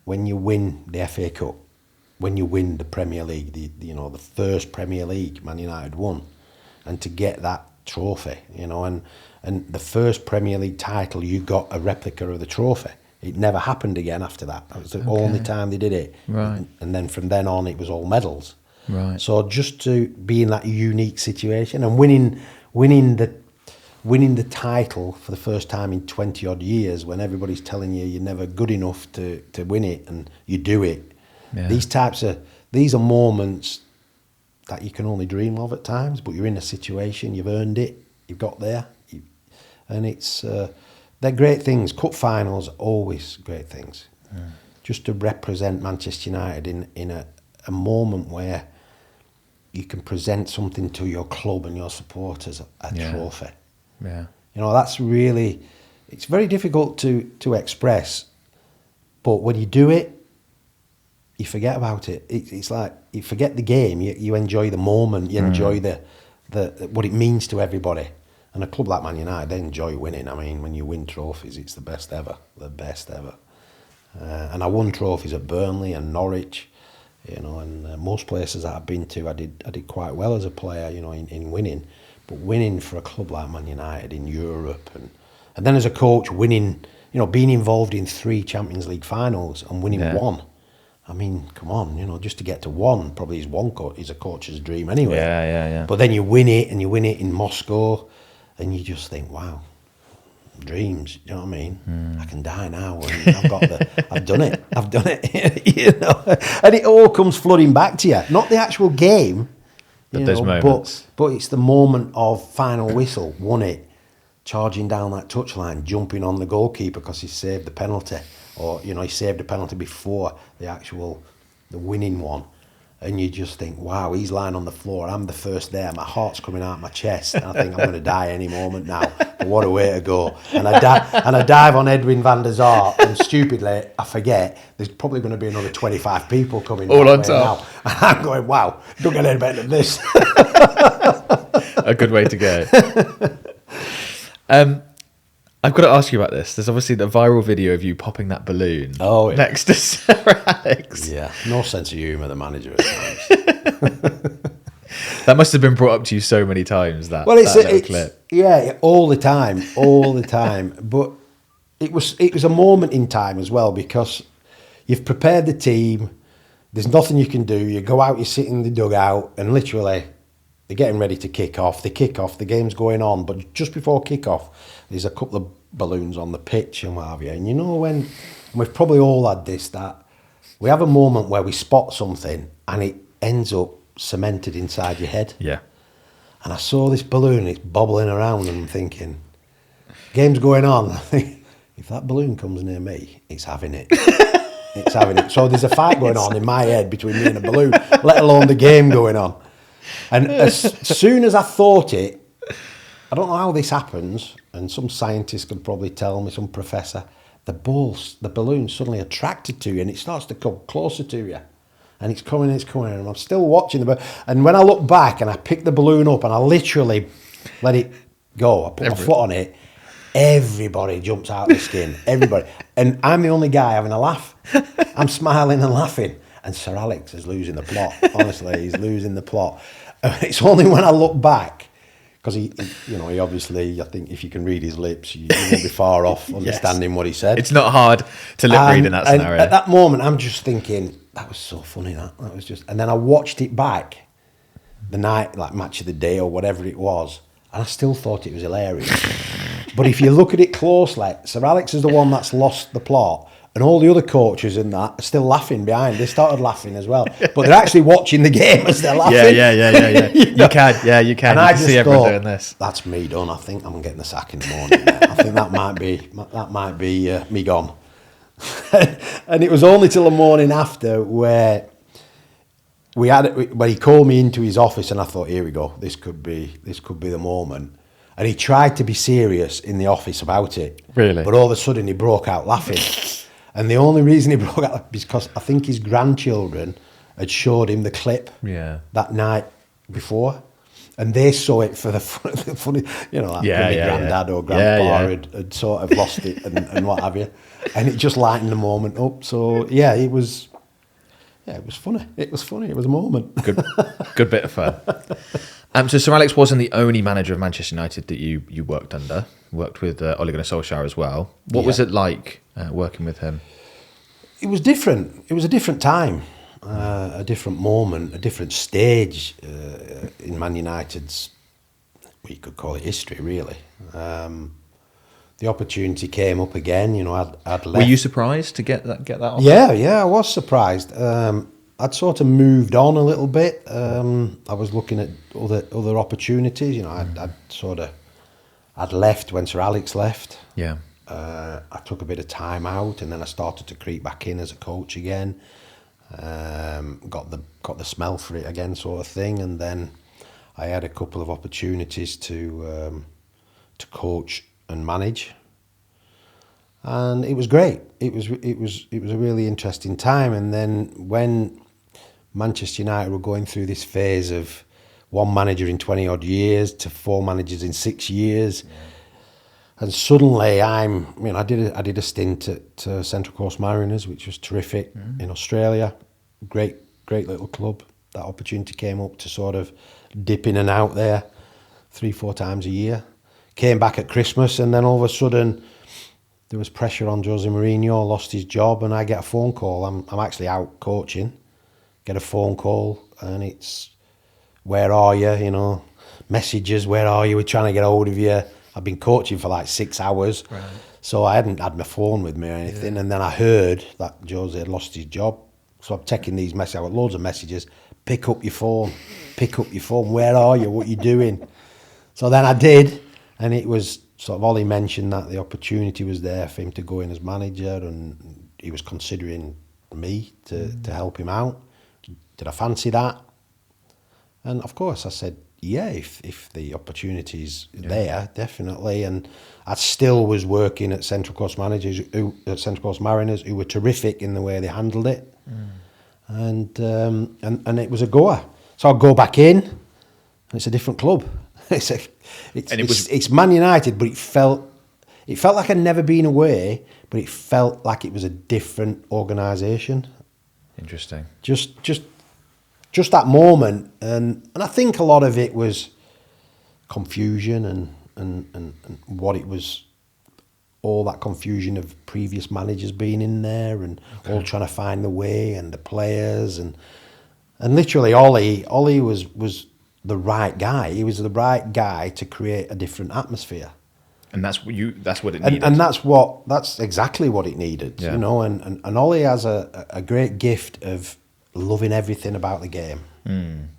when you win the FA Cup, when you win the Premier League, the first Premier League Man United won, and to get that trophy, and the first Premier League title, you got a replica of the trophy. It never happened again after that. That was the only time they did it. Right. And then from then on, it was all medals. Right. So just to be in that unique situation and winning the title for the first time in 20 odd years, when everybody's telling you you're never good enough to win it, and you do it. Yeah. These are moments that you can only dream of at times, but you're in a situation, you've earned it, you've got there, and they're great things. Cup finals, always great things. Just to represent Manchester United in a moment where you can present something to your club and your supporters, a trophy. Yeah. That's really, it's very difficult to express, but when you do it, you forget about it. It's like you forget the game. You enjoy the moment. You enjoy the what it means to everybody. And a club like Man United, they enjoy winning. I mean, when you win trophies, it's the best ever. And I won trophies at Burnley and Norwich, and most places that I've been to, I did quite well as a player, in winning. But winning for a club like Man United in Europe, and then as a coach, winning, being involved in 3 Champions League finals and winning one. I mean, come on, just to get to one probably is a coach's dream anyway. Yeah. But then you win it, and you win it in Moscow, and you just think, wow, dreams. You know what I mean? I can die now, and I've done it. And it all comes flooding back to you. Not the actual game, but those moments. But it's the moment of final whistle, won it, charging down that touchline, jumping on the goalkeeper because he saved the penalty, or he saved the penalty before the winning one, and you just think, wow, he's lying on the floor, I'm the first there, my heart's coming out of my chest, and I think I'm going to die any moment now. But what a way to go! And I dive on Edwin van der Sar, and stupidly I forget there's probably going to be another 25 people coming all on top now, and I'm going, wow, don't get any better than this. A good way to go. I've got to ask you about this. There's obviously the viral video of you popping that balloon next to Sir Alex. Yeah, no sense of humour, the manager at times. That must have been brought up to you so many times, that clip. Yeah, all the time. But it was a moment in time as well, because you've prepared the team, there's nothing you can do, you go out, you sit in the dugout, and literally they're getting ready to kick off. They kick off, the game's going on, but just before kick-off, there's a couple of balloons on the pitch and what have you. And when, and we've probably all had this, that we have a moment where we spot something and it ends up cemented inside your head. Yeah. And I saw this balloon, it's bobbling around, and I'm thinking, game's going on. I think, if that balloon comes near me, it's having it. It's having it. So there's a fight going on in my head between me and a balloon, let alone the game going on. And as soon as I thought it, I don't know how this happens, and some scientist could probably tell me, some professor, the balloon's suddenly attracted to you, and it starts to come closer to you. And it's coming, and I'm still watching the balloon. And when I look back and I pick the balloon up and I literally let it go, I put my foot on it, everybody jumps out of the skin, everybody. And I'm the only guy having a laugh. I'm smiling and laughing. And Sir Alex is losing the plot. Honestly, he's losing the plot. It's only when I look back, because he obviously, I think if you can read his lips, you won't be far off understanding what he said. It's not hard to lip read in that scenario. At that moment, I'm just thinking, that was so funny, that was just, and then I watched it back the night, like match of the day or whatever it was, and I still thought it was hilarious. But if you look at it closely, Sir Alex is the one that's lost the plot, and all the other coaches in that are still laughing behind. They started laughing as well, but they're actually watching the game as they're laughing. Yeah. You can. You can see everyone doing this. That's me done. I think I'm getting the sack in the morning. I think that might be me gone. And it was only till the morning after where when he called me into his office, and I thought, here we go. This could be the moment. And he tried to be serious in the office about it. Really? But all of a sudden he broke out laughing. And the only reason he broke out is because I think his grandchildren had showed him the clip that night before. And they saw it for the funny, like granddad or grandpa had sort of lost it and what have you. And it just lightened the moment up. So, it was funny. It was funny. It was a moment. Good bit of fun. So Sir Alex wasn't the only manager of Manchester United that you worked under. Worked with Ole Gunnar Solskjær as well. What was it like working with him? It was different. It was a different time, a different moment, a different stage in Man United's, you could call it history, really. The opportunity came up again. I'd left. Were you surprised to get that offer? Yeah, I was surprised. I'd sort of moved on a little bit. I was looking at other opportunities. I'd left when Sir Alex left. Yeah. I took a bit of time out, and then I started to creep back in as a coach again. Got the smell for it again, sort of thing. And then I had a couple of opportunities to coach and manage, and it was great. It was a really interesting time. And then when Manchester United were going through this phase of one manager in 20 odd years to 4 managers in 6 years, and suddenly I did a stint at Central Coast Mariners, which was terrific in Australia. Great little club. That opportunity came up to sort of dip in and out there 3-4 times a year. Came back at Christmas, and then all of a sudden there was pressure on Jose Mourinho, lost his job, and I get a phone call. I'm actually out coaching, get a phone call, and it's, where are you? Messages, where are you? We're trying to get hold of you. I've been coaching for like 6 hours, so I hadn't had my phone with me or anything. And then I heard that Jose had lost his job, so I'm taking these messages. I got loads of messages. Pick up your phone. Where are you? What are you doing? So then I did. And it was sort of, Ollie mentioned that the opportunity was there for him to go in as manager, and he was considering me to help him out. Did I fancy that? And of course I said, yeah, if the opportunity's there, definitely. And I still was working at Central Coast Mariners, who were terrific in the way they handled it. And it was a goer. So I'll go back in, and it's a different club. It's Man United, but it felt like I'd never been away, but it felt like it was a different organisation. Interesting. Just that moment, and I think a lot of it was confusion and what it was, all that confusion of previous managers being in there and all trying to find the way, and the players and literally Ollie was the right guy. He was the right guy to create a different atmosphere. And that's what it needed. And that's exactly what it needed, And Ollie has a great gift of loving everything about the game.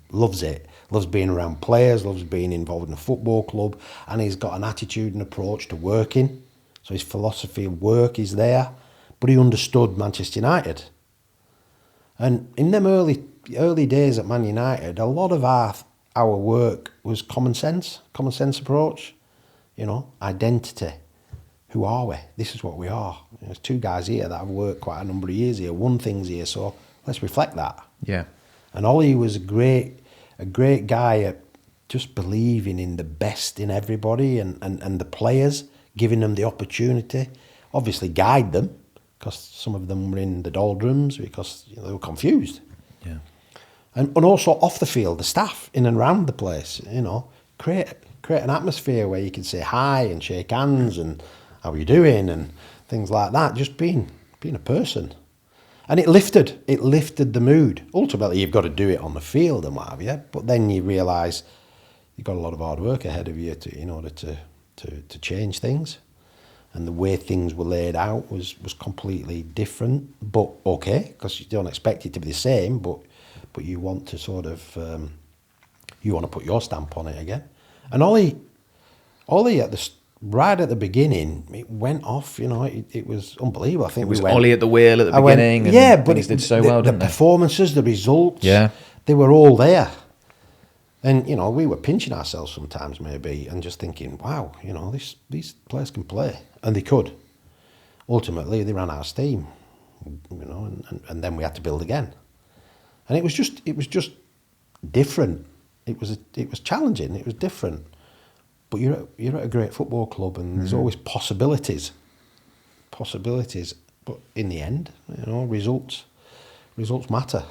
Loves it. Loves being around players, loves being involved in a football club, and he's got an attitude and approach to working. So his philosophy of work is there, but he understood Manchester United. And in them early days at Man United, a lot of our work was common sense approach, identity. Who are we? This is what we are. There's 2 guys here that have worked quite a number of years here, won things here, so let's reflect that. Yeah. And Ollie was a great guy at just believing in the best in everybody and the players, giving them the opportunity, obviously guide them, because some of them were in the doldrums because they were confused. Yeah. And also off the field, the staff in and around the place, create create an atmosphere where you can say hi and shake hands and how are you doing and things like that. Just being a person. And it lifted the mood. Ultimately, you've got to do it on the field and what have you. But then you realise you've got a lot of hard work ahead of you in order to change things. And the way things were laid out was completely different. But okay, because you don't expect it to be the same. But you want to sort of you want to put your stamp on it again. And Ollie right at the beginning, it went off. It was unbelievable. I think it was Ollie at the wheel at the beginning. But things did so well, didn't they? The performances, the results, yeah, they were all there. And we were pinching ourselves sometimes, maybe, and just thinking, wow, these players can play, and they could. Ultimately, they ran out of steam, and then we had to build again. And it was just different. It was challenging. It was different. But you're at a great football club, and there's always possibilities. But in the end, results matter.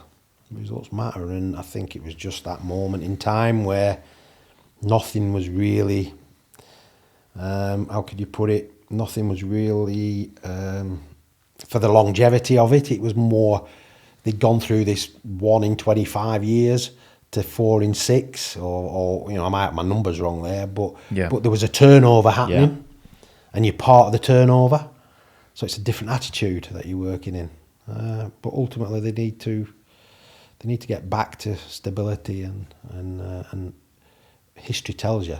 Results matter, and I think it was just that moment in time where nothing was really. How could you put it? Nothing was really for the longevity of it. It was more they'd gone through this 1 in 25 years. To 4 in 6, or I might have my numbers wrong there, but there was a turnover happening, and you're part of the turnover, so it's a different attitude that you're working in. But ultimately, they need to get back to stability, and history tells you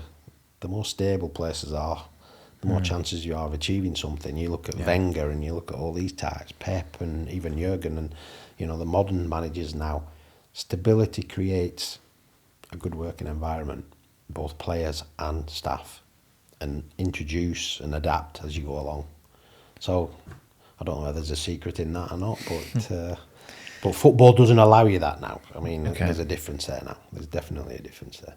the more stable places are, the more chances you are of achieving something. You look at Wenger, and you look at all these types, Pep, and even Jurgen, and the modern managers now. Stability creates a good working environment, both players and staff, and introduce and adapt as you go along. So I don't know whether there's a secret in that or not, but football doesn't allow you that now. I mean, there's a difference there now. There's definitely a difference there.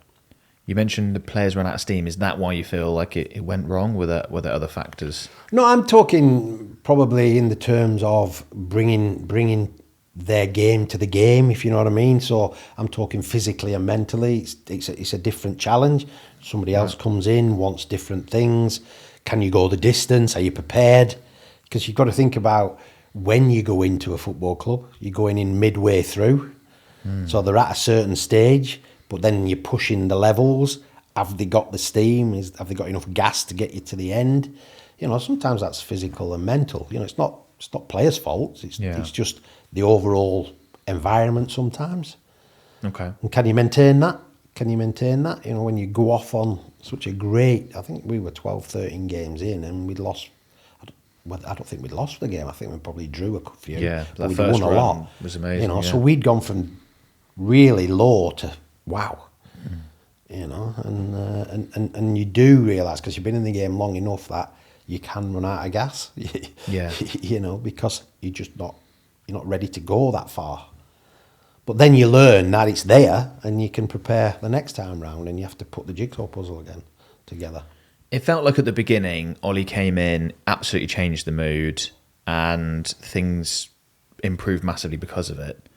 You mentioned the players ran out of steam. Is that why you feel like it went wrong? Were there other factors? No, I'm talking probably in the terms of bringing their game to the game, if you know what I mean. So I'm talking physically and mentally. It's a different challenge. Somebody else comes in, wants different things. Can you go the distance? Are you prepared? Because you've got to think about when you go into a football club. You're going in midway through. So they're at a certain stage, but then you're pushing the levels. Have they got the steam? Have they got enough gas to get you to the end? Sometimes that's physical and mental. It's not players' faults. It's just the overall environment sometimes. Okay. And can you maintain that? When you go off on such a great... I think we were 12, 13 games in, and we'd lost... I don't think we'd lost the game. I think we probably drew a few. Yeah, but that we'd first won a run lot. was amazing. So we'd gone from really low to wow. And you do realise, because you've been in the game long enough, that you can run out of gas. Because you're not ready to go that far. But then you learn that it's there, and you can prepare the next time round, and you have to put the jigsaw puzzle again together. It felt like at the beginning, Ollie came in, absolutely changed the mood, and things improved massively because of it.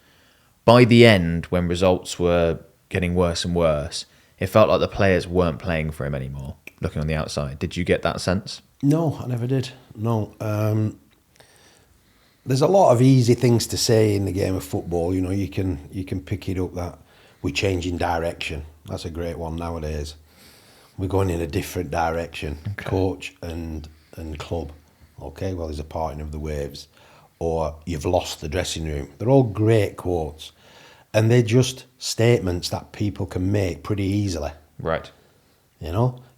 By the end, when results were getting worse and worse, it felt like the players weren't playing for him anymore, looking on the outside. Did you get that sense? No, I never did. No. There's a lot of easy things to say in the game of football. You can pick it up that we're changing direction. That's a great one nowadays. We're going in a different direction, coach and club. Okay, well, there's a parting of the waves. Or you've lost the dressing room. They're all great quotes. And they're just statements that people can make pretty easily. Right.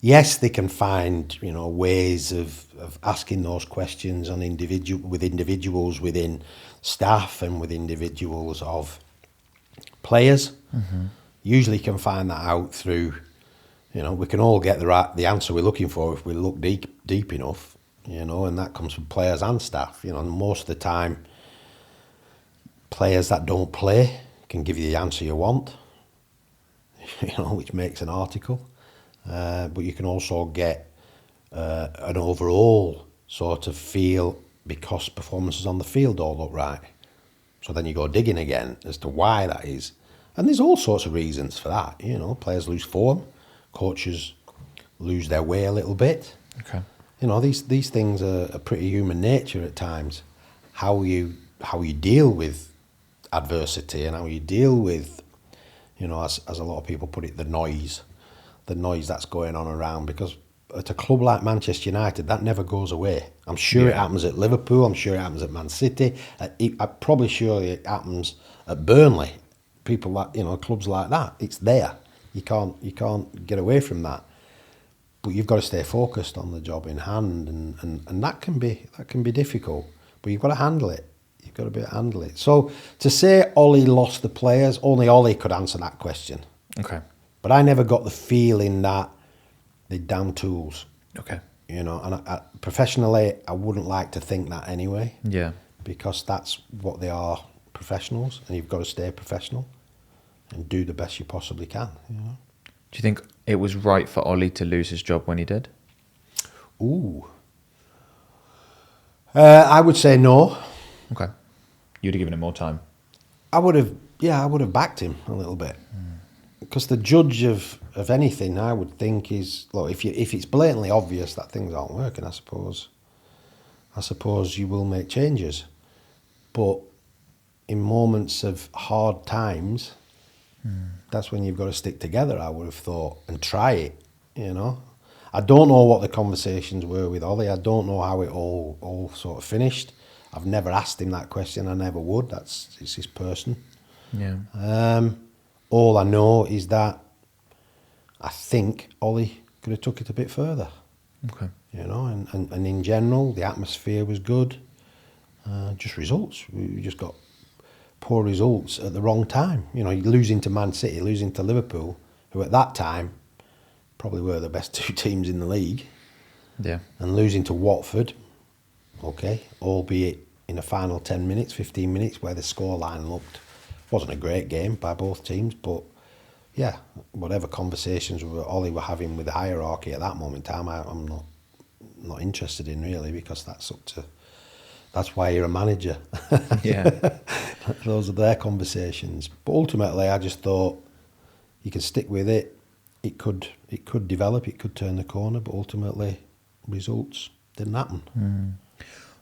Yes, they can find, ways of asking those questions on with individuals within staff and with individuals of players. Mm-hmm. Usually you can find that out through... we can all get the answer we're looking for if we look deep enough, and that comes from players and staff. Most of the time, players that don't play can give you the answer you want, which makes an article. But you can also get an overall sort of feel because performances on the field don't look right. So then you go digging again as to why that is. And there's all sorts of reasons for that. Players lose form. Coaches lose their way a little bit. Okay. You know, these things are pretty human nature at times. How you deal with adversity and how you deal with, you know, as a lot of people put it, the noise that's going on around. Because at a club like Manchester United, that never goes away. I'm sure it happens at Liverpool. I'm sure it happens at Man City. I'm probably sure it happens at Burnley. People like, you know, clubs like that. It's there. You can't get away from that. But you've got to stay focused on the job in hand, and that can be difficult. But you've got to handle it. You've got to be able to handle it. So to say Ole lost the players, only Ole could answer that question. Okay. But I never got the feeling that they're down tools. Okay. You know, and professionally, I wouldn't like to think that anyway. Yeah. Because that's what they are, professionals, and you've got to stay professional and do the best you possibly can. You know. Do you think it was right for Ole to lose his job when he did? Ooh. I would say no. Okay. You'd have given him more time. I would have backed him a little bit. Because the judge of anything, I would think, is, look, if it's blatantly obvious that things aren't working, I suppose you will make changes. But in moments of hard times, that's when you've got to stick together, I would have thought, and try it, you know. I don't know what the conversations were with Ole. I don't know how it all sort of finished. I've never asked him that question. I never would. It's his person. Yeah. All I know is that I think Ole could have took it a bit further. Okay. You know, and in general, the atmosphere was good. Just results. We just got poor results at the wrong time. You know, losing to Man City, losing to Liverpool, who at that time probably were the best two teams in the league. Yeah. And losing to Watford, okay, albeit in the final 10 minutes, 15 minutes, where the scoreline wasn't a great game by both teams, but yeah, whatever conversations Ole were having with the hierarchy at that moment in time, I'm not interested in really, because that's why you're a manager. Yeah. Those are their conversations. But ultimately, I just thought you can stick with it. It could develop, it could turn the corner, but ultimately, results didn't happen.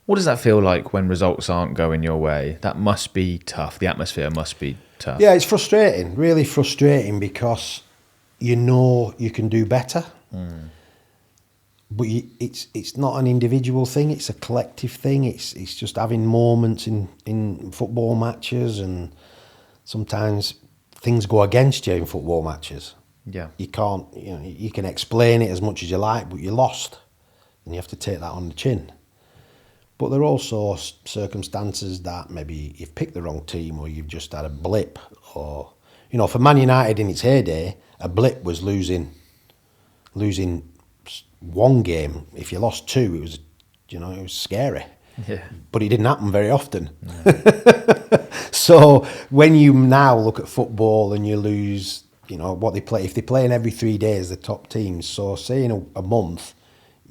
What does that feel like when results aren't going your way? That must be tough. The atmosphere must be tough. Yeah, it's frustrating, really frustrating, because you know you can do better. But it's not an individual thing, it's a collective thing. It's just having moments in football matches, and sometimes things go against you in football matches. Yeah. You can't, you know, you can explain it as much as you like, but you lost. And you have to take that on the chin. But there are also circumstances that maybe you've picked the wrong team, or you've just had a blip. Or, you know, for Man United in its heyday, a blip was losing one game. If you lost two, it was, you know, it was scary. Yeah. But it didn't happen very often. No. So when you now look at football and you lose, you know, what they play, if they're playing every 3 days, the top teams, so say in a month,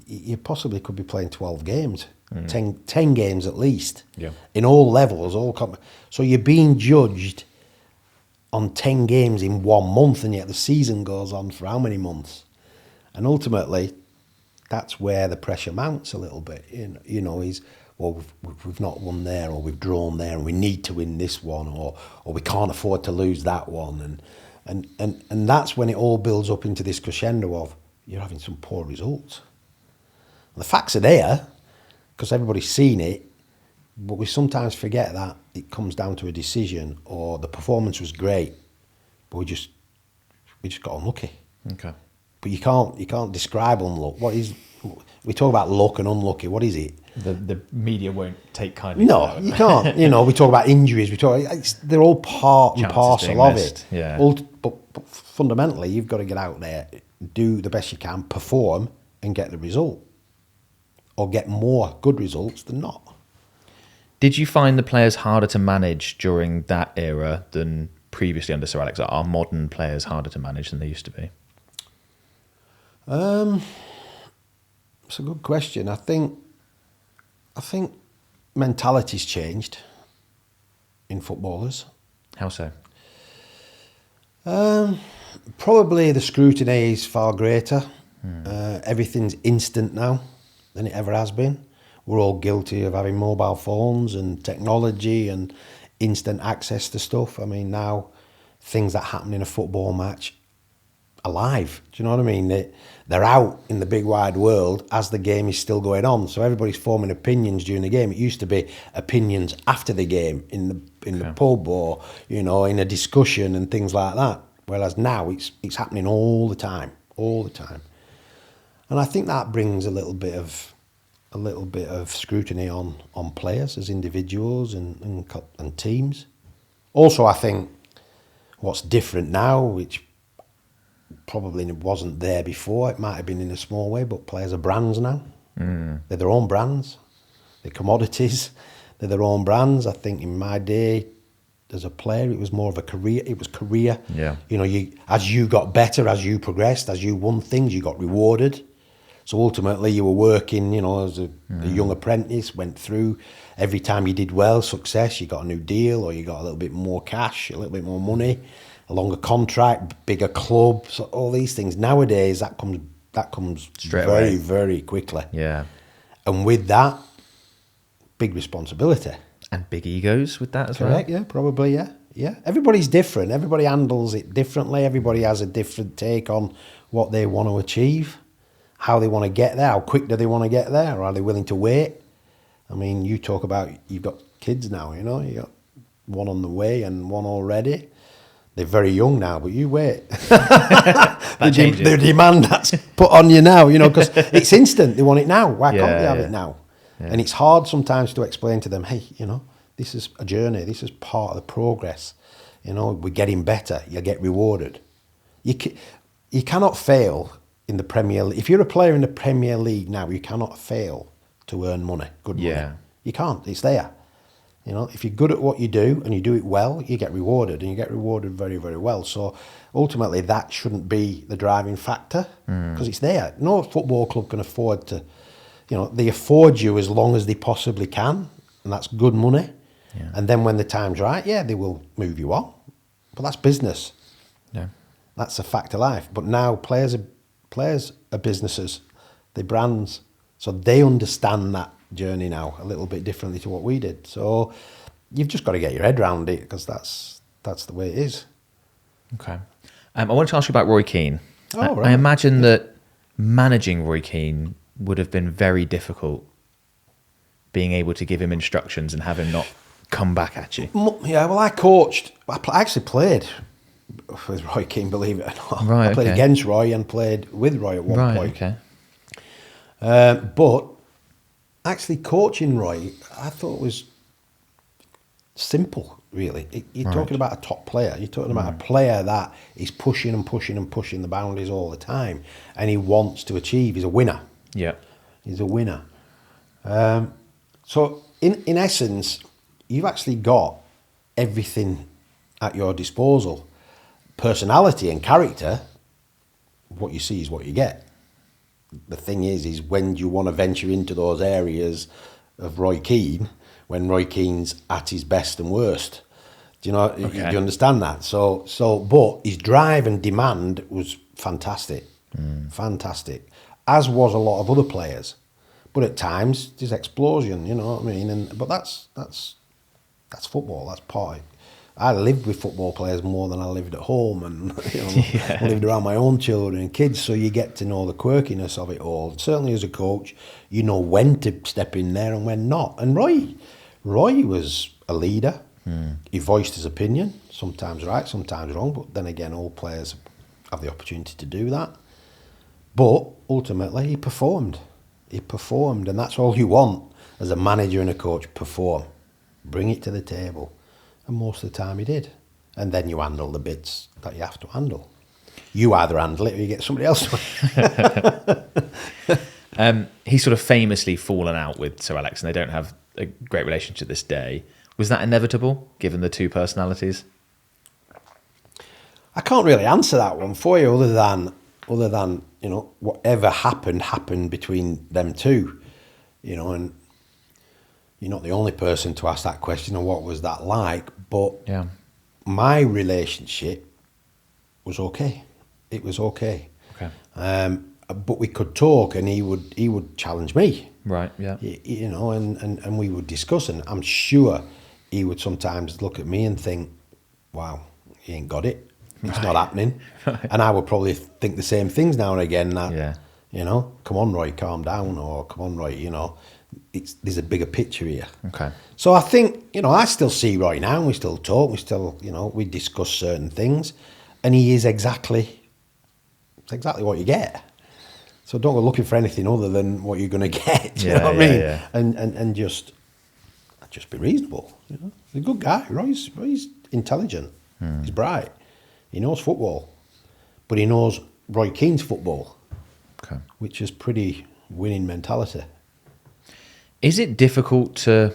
you possibly could be playing 12 games, 10 games at least, in all levels, so you're being judged on 10 games in 1 month, and yet the season goes on for how many months? And ultimately, that's where the pressure mounts a little bit. You know, well, we've not won there, or we've drawn there, and we need to win this one, or we can't afford to lose that one, and that's when it all builds up into this crescendo of you're having some poor results. And the facts are there, because everybody's seen it, but we sometimes forget that it comes down to a decision, or the performance was great, but we just got unlucky. Okay. But you can't describe unluck. We talk about luck and unlucky. What is it? The media won't take kindly. No, you can't. You know, we talk about injuries. They're all part and parcel of it. Yeah. But fundamentally, you've got to get out there, do the best you can, perform, and get the result, or get more good results than not. Did you find the players harder to manage during that era than previously under Sir Alex? Are modern players harder to manage than they used to be? It's a good question. I think mentality's changed in footballers. How so? Probably the scrutiny is far greater. Everything's instant now than it ever has been. We're all guilty of having mobile phones and technology and instant access to stuff. I mean, now things that happen in a football match are live. Do you know what I mean? They're out in the big wide world as the game is still going on. So everybody's forming opinions during the game. It used to be opinions after the game in the pub or, you know, in a discussion and things like that. Whereas now it's happening all the time. And I think that brings a little bit of scrutiny on players as individuals and teams. Also, I think what's different now, which probably wasn't there before, it might have been in a small way, but players are brands now. They're their own brands. They're commodities. They're their own brands. I think in my day, as a player, it was more of a career. It was career. Yeah. You know, as you got better, as you progressed, as you won things, you got rewarded. So ultimately, you were working, you know, as a young apprentice, went through. Every time you did well, success, you got a new deal, or you got a little bit more cash, a little bit more money, a longer contract, bigger club. So all these things nowadays, that comes straight very, away, very quickly. Yeah. And with that, big responsibility. And big egos with that as well. Correct, yeah, probably, yeah. Everybody's different. Everybody handles it differently. Everybody has a different take on what they want to achieve, how they want to get there, how quick do they want to get there, or are they willing to wait? I mean, you talk about, you've got kids now, you know, you got one on the way and one already. They're very young now, but you wait. The demand that's put on you now, you know, because it's instant. They want it now. Why can't they have it now? Yeah. And it's hard sometimes to explain to them, hey, you know, this is a journey. This is part of the progress. You know, we're getting better. You get rewarded. You cannot fail in the Premier League. If you're a player in the Premier League now, you cannot fail to earn money, good money. You can't. It's there. You know, if you're good at what you do and you do it well, you get rewarded, and you get rewarded very, very well. So ultimately, that shouldn't be the driving factor because it's there. No football club can afford to, you know, they afford you as long as they possibly can, and that's good money. Yeah. And then when the time's right, they will move you on. But that's business. Yeah. That's a fact of life. But now players are businesses, they're brands, so they understand that journey now a little bit differently to what we did. So you've just got to get your head around it because that's the way it is. Okay. I want to ask you about Roy Keane. Oh, right. I imagine that managing Roy Keane would have been very difficult, being able to give him instructions and have him not come back at you. Yeah, well, I actually played with Roy Keane, believe it or not. Right, I played against Roy and played with Roy at one point. Okay. But actually coaching Roy, I thought was simple, really. You're talking about a top player. You're talking about a player that is pushing and pushing and pushing the boundaries all the time, and he wants to achieve. He's a winner. Yeah. He's a winner. So in essence, you've actually got everything at your disposal. Personality and character, what you see is what you get. The thing is when you want to venture into those areas of Roy Keane, when Roy Keane's at his best and worst. Do you know? Okay. Do you understand that? So, but his drive and demand was fantastic, fantastic. As was a lot of other players, but at times there's explosion. You know what I mean? But that's football. That's part of it. I lived with football players more than I lived at home, and I lived around my own children and kids, so you get to know the quirkiness of it all. Certainly as a coach, you know when to step in there and when not. And Roy was a leader. He voiced his opinion, sometimes right, sometimes wrong, but then again, all players have the opportunity to do that. But ultimately, he performed. And that's all you want as a manager and a coach, perform. Bring it to the table. And most of the time he did. And then you handle the bits that you have to handle. You either handle it or you get somebody else to. He's sort of famously fallen out with Sir Alex, and they don't have a great relationship to this day. Was that inevitable, given the two personalities? I can't really answer that one for you, other than you know, whatever happened between them two. You know, and you're not the only person to ask that question of what was that like, but my relationship was okay. It was okay. but we could talk, and he would challenge me. Right. Yeah. You know, and we would discuss, and I'm sure he would sometimes look at me and think, "Wow, he ain't got it. It's not happening." Right. And I would probably think the same things now and again. That, you know, come on, Roy, calm down, or come on, Roy, you know, there's a bigger picture here. Okay. So I think, you know, I still see Roy now, and we still talk, we still, you know, we discuss certain things, and he is exactly what you get. So don't go looking for anything other than what you're going to get. You know what I mean? Yeah. And just be reasonable. You know, he's a good guy. Roy's intelligent. He's bright. He knows football, but he knows Roy Keane's football, which is pretty winning mentality. Is it difficult to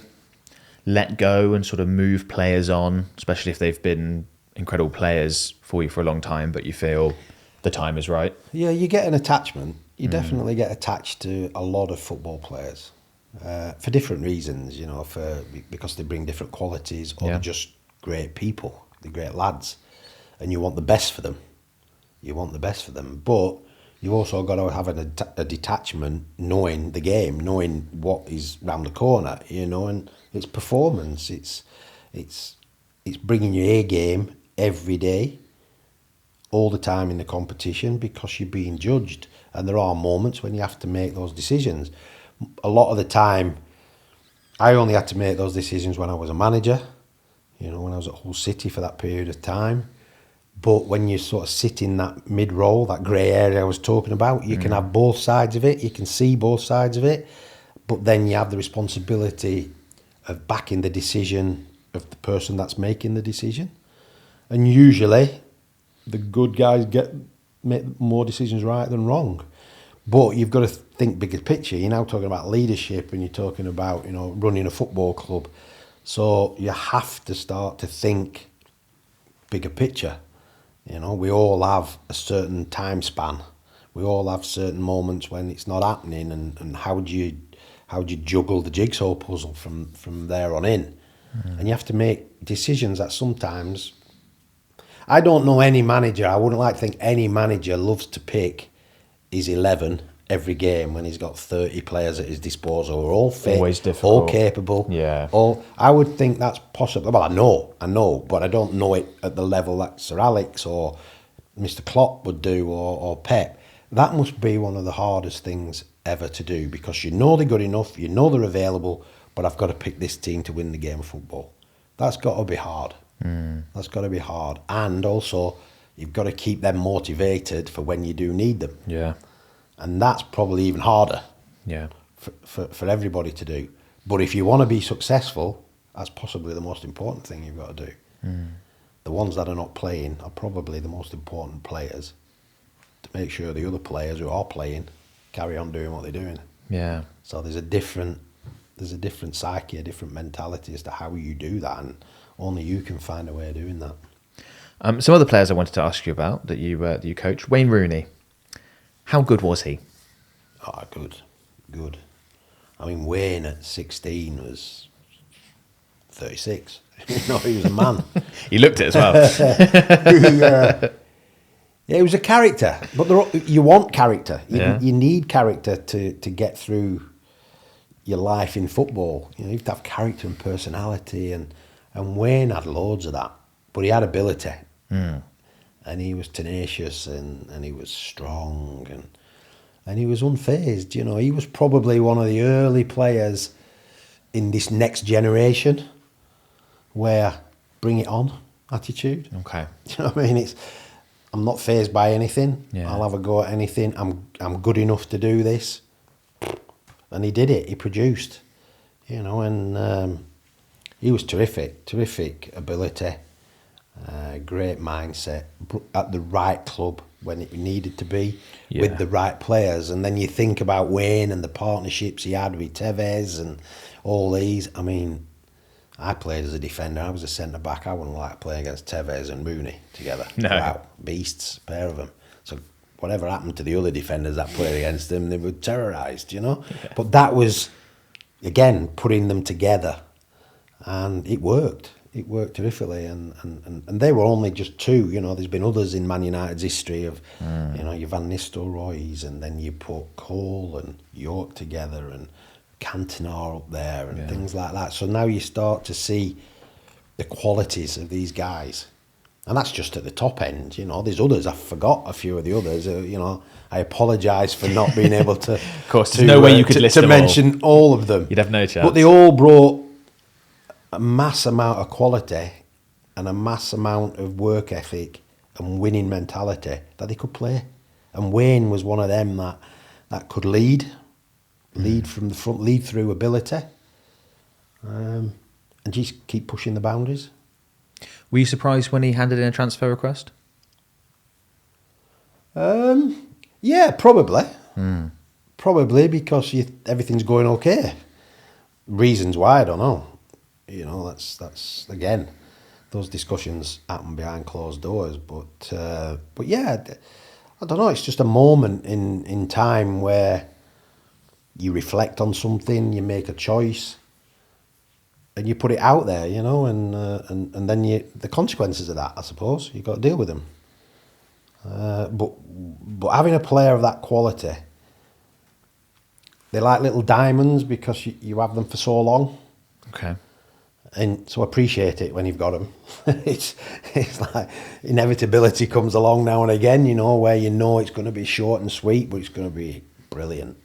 let go and sort of move players on, especially if they've been incredible players for you for a long time, but you feel the time is right? Yeah, you get an attachment. You definitely get attached to a lot of football players for different reasons, you know, because they bring different qualities, or they're just great people, they're great lads, and you want the best for them. But you've also got to have a detachment, knowing the game, knowing what is round the corner, you know, and it's performance. It's bringing your A game every day, all the time in the competition, because you're being judged. And there are moments when you have to make those decisions. A lot of the time, I only had to make those decisions when I was a manager, you know, when I was at Hull City for that period of time. But when you sort of sit in that mid-roll, that grey area I was talking about, you can have both sides of it, you can see both sides of it, but then you have the responsibility of backing the decision of the person that's making the decision. And usually, the good guys make more decisions right than wrong. But you've got to think bigger picture. You're now talking about leadership, and you're talking about, you know, running a football club. So you have to start to think bigger picture. You know, we all have a certain time span. We all have certain moments when it's not happening, and how do you juggle the jigsaw puzzle from there on in? And you have to make decisions that sometimes, I don't know any manager, I wouldn't like to think any manager loves to pick his 11 every game when he's got 30 players at his disposal, who are all fit, always difficult, all capable. Yeah. I would think that's possible. Well, I know, but I don't know it at the level that Sir Alex or Mr. Klopp would do, or Pep. That must be one of the hardest things ever to do, because you know they're good enough, you know they're available, but I've got to pick this team to win the game of football. That's got to be hard. That's got to be hard. And also, you've got to keep them motivated for when you do need them. Yeah. And that's probably even harder. Yeah. For everybody to do. But if you want to be successful, that's possibly the most important thing you've got to do. The ones that are not playing are probably the most important players, to make sure the other players who are playing carry on doing what they're doing. Yeah. So there's a different psyche, a different mentality as to how you do that, and only you can find a way of doing that. Some other players I wanted to ask you about that you coached. Wayne Rooney. How good was he? Oh, good. I mean, Wayne at 16 was 36. You know, he was a man. He looked it as well. He was a character, but you want character. You need character to get through your life in football. You know, you have to have character and personality, and Wayne had loads of that, but he had ability. And he was tenacious, and he was strong, and he was unfazed. You know, he was probably one of the early players in this next generation where bring it on attitude. Okay. Do you know what I mean? I'm not fazed by anything. Yeah. I'll have a go at anything. I'm good enough to do this. And he did it. He produced. You know, and he was terrific ability. Great mindset, at the right club when it needed to be, with the right players. And then you think about Wayne and the partnerships he had with Tevez and all these. I mean, I played as a defender. I was a centre-back. I wouldn't like playing against Tevez and Rooney together. No. Wow, beasts, a pair of them. So whatever happened to the other defenders that played against them, they were terrorised, you know. Yeah. But that was, again, putting them together. And it worked. it worked terrifically, and they were only just two. You know, there's been others in Man United's history of, you know, your Van Nistelrooys, and then you put Cole and York together, and Cantona up there, and things like that. So now you start to see the qualities of these guys, and that's just at the top end. You know, there's others. I forgot a few of the others. You know, I apologise for not being able to. Of course, there's no way you could list to them mention all of them. You'd have no chance. But they all brought a mass amount of quality and a mass amount of work ethic and winning mentality that they could play. And Wayne was one of them that could lead from the front, lead through ability, and just keep pushing the boundaries. Were you surprised when he handed in a transfer request? Yeah, probably. Probably because everything's going okay. Reasons why, I don't know. You know, that's again, those discussions happen behind closed doors. But yeah, I don't know. It's just a moment in time where you reflect on something, you make a choice, and you put it out there. You know, and then the consequences of that, I suppose, you've got to deal with them. But having a player of that quality, they're like little diamonds because you have them for so long. Okay. And so appreciate it when you've got them. It's like inevitability comes along now and again, you know, where you know it's going to be short and sweet, but it's going to be brilliant.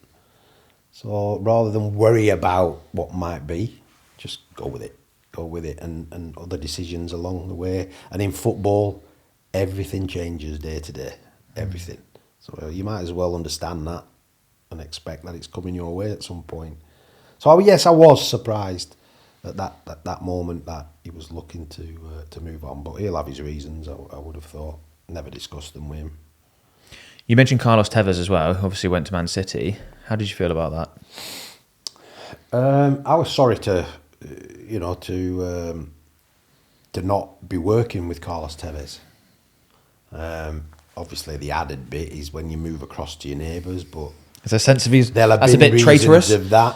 So rather than worry about what might be, just go with it. Go with it, and other decisions along the way. And in football, everything changes day to day. Everything. So you might as well understand that and expect that it's coming your way at some point. So yes, I was surprised at that moment that he was looking to move on, but he'll have his reasons. I would have thought. Never discussed them with him. You mentioned Carlos Tevez as well. Obviously went to Man City. How did you feel about that? I was sorry to not be working with Carlos Tevez. Obviously, the added bit is when you move across to your neighbours, but there's a sense of that's a bit traitorous of that.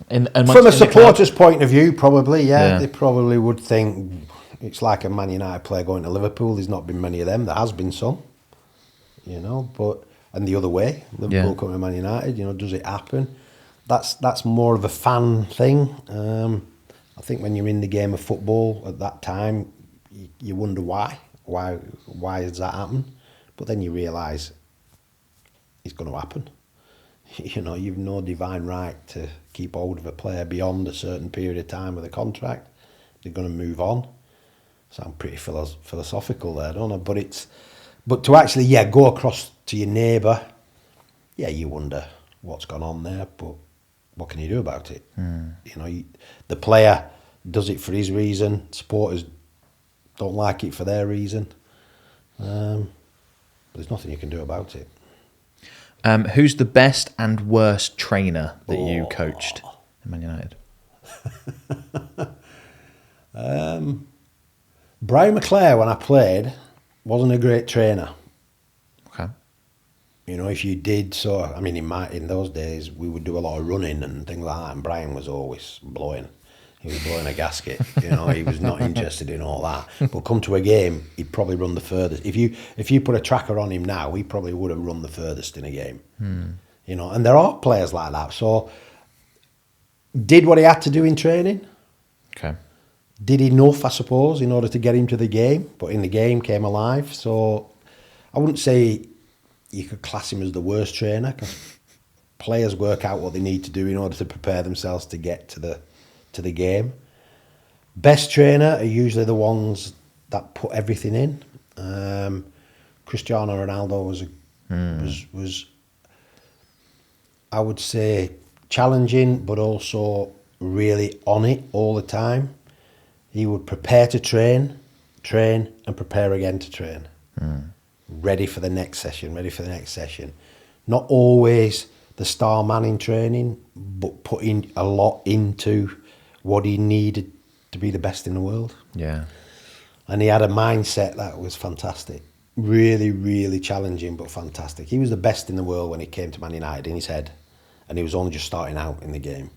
From a supporter's point of view, probably, yeah, they probably would think it's like a Man United player going to Liverpool. There's not been many of them. There has been some, you know, and the other way, Liverpool coming to Man United, you know, does it happen? That's more of a fan thing. I think when you're in the game of football at that time, you wonder why does that happen? But then you realise it's going to happen. You know, you've no divine right to keep hold of a player beyond a certain period of time with a contract. They're going to move on. Sound pretty philosophical there, don't I? But to actually, go across to your neighbour, you wonder what's gone on there, but what can you do about it? You know, the player does it for his reason. Supporters don't like it for their reason. There's nothing you can do about it. Who's the best and worst trainer that you coached in Man United? Brian McClare, when I played, wasn't a great trainer. Okay. You know, if you did in those days we would do a lot of running and things like that, and Brian was always blowing. He was blowing a gasket. You know, he was not interested in all that. But come to a game, he'd probably run the furthest. If you put a tracker on him now, he probably would have run the furthest in a game. You know, and there are players like that. So, did what he had to do in training. Okay. Did enough, I suppose, in order to get him to the game. But in the game, came alive. So, I wouldn't say you could class him as the worst trainer, because players work out what they need to do in order to prepare themselves to get to the game. Best trainer are usually the ones that put everything in. Cristiano Ronaldo was I would say challenging, but also really on it all the time. He would prepare to train, and prepare again to train. Ready for the next session. Not always the star man in training, but putting a lot into what he needed to be the best in the world. Yeah. And he had a mindset that was fantastic. Really, really challenging, but fantastic. He was the best in the world when he came to Man United in his head. And he was only just starting out in the game.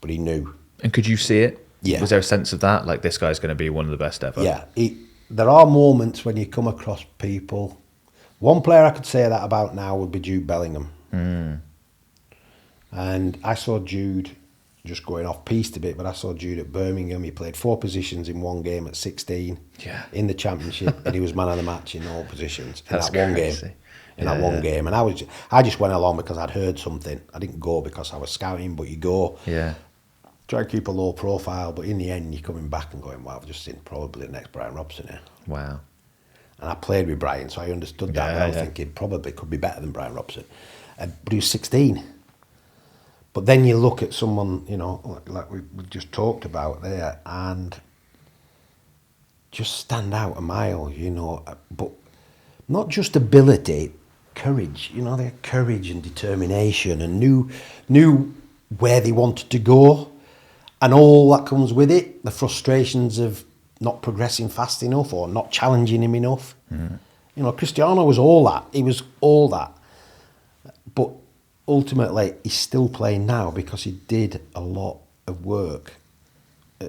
But he knew. And could you see it? Yeah. Was there a sense of that? Like, this guy's going to be one of the best ever? Yeah. There are moments when you come across people. One player I could say that about now would be Jude Bellingham. And I saw Jude, just going off piste a bit, but I saw Jude at Birmingham. He played 4 positions in one game at 16 in the Championship, and he was man of the match in all positions in that one game. In that one game. And I just went along because I'd heard something. I didn't go because I was scouting, but you go. Yeah. Try to keep a low profile, but in the end, you're coming back and going, wow, I've just seen probably the next Brian Robson here. Wow. And I played with Brian, so I understood that. I was thinking probably could be better than Brian Robson. But he was 16. But then you look at someone, you know, like we just talked about there, and just stand out a mile, you know. But not just ability, courage. You know, they had courage and determination, and knew where they wanted to go. And all that comes with it, the frustrations of not progressing fast enough or not challenging him enough. You know, Cristiano was all that. He was all that. But ultimately, he's still playing now because he did a lot of work,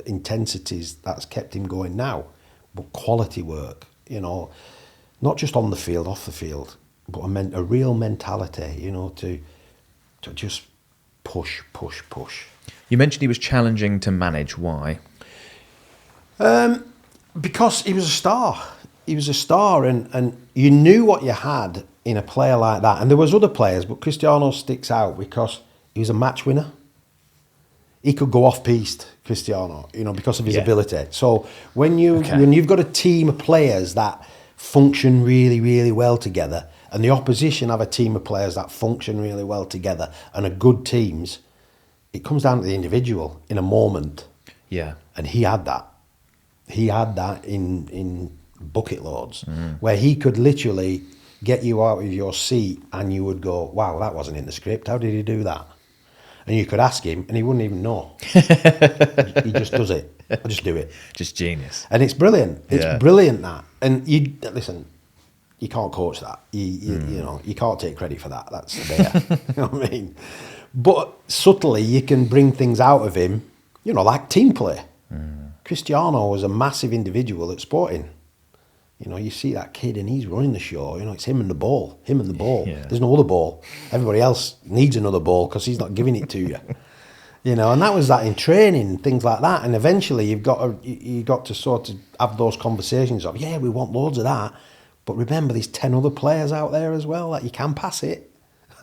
intensities that's kept him going now, but quality work, you know, not just on the field, off the field, but a real mentality, you know, to just push. You mentioned he was challenging to manage. Why? Because he was a star. He was a star, and you knew what you had in a player like that. And there was other players, but Cristiano sticks out because he was a match winner. He could go off piste, Cristiano, you know, because of his ability. So when you've got a team of players that function really, really well together, and the opposition have a team of players that function really well together and are good teams, it comes down to the individual in a moment. Yeah. And he had that. He had that in bucket loads, where he could literally get you out of your seat and you would go, wow, that wasn't in the script. How did he do that? And you could ask him and he wouldn't even know. He just does it. I just do it. Just genius. And it's brilliant. It's brilliant, that. And you listen, you can't coach that. You know, you can't take credit for that. That's there. You know what I mean? But subtly, you can bring things out of him, you know, like team play. Cristiano was a massive individual at Sporting. You know, you see that kid and he's running the show. You know, it's him and the ball. Yeah. There's no other ball. Everybody else needs another ball because he's not giving it to you. You know, and that was that in training, things like that. And eventually you got to sort of have those conversations of, yeah, we want loads of that. But remember, there's 10 other players out there as well that you can pass it.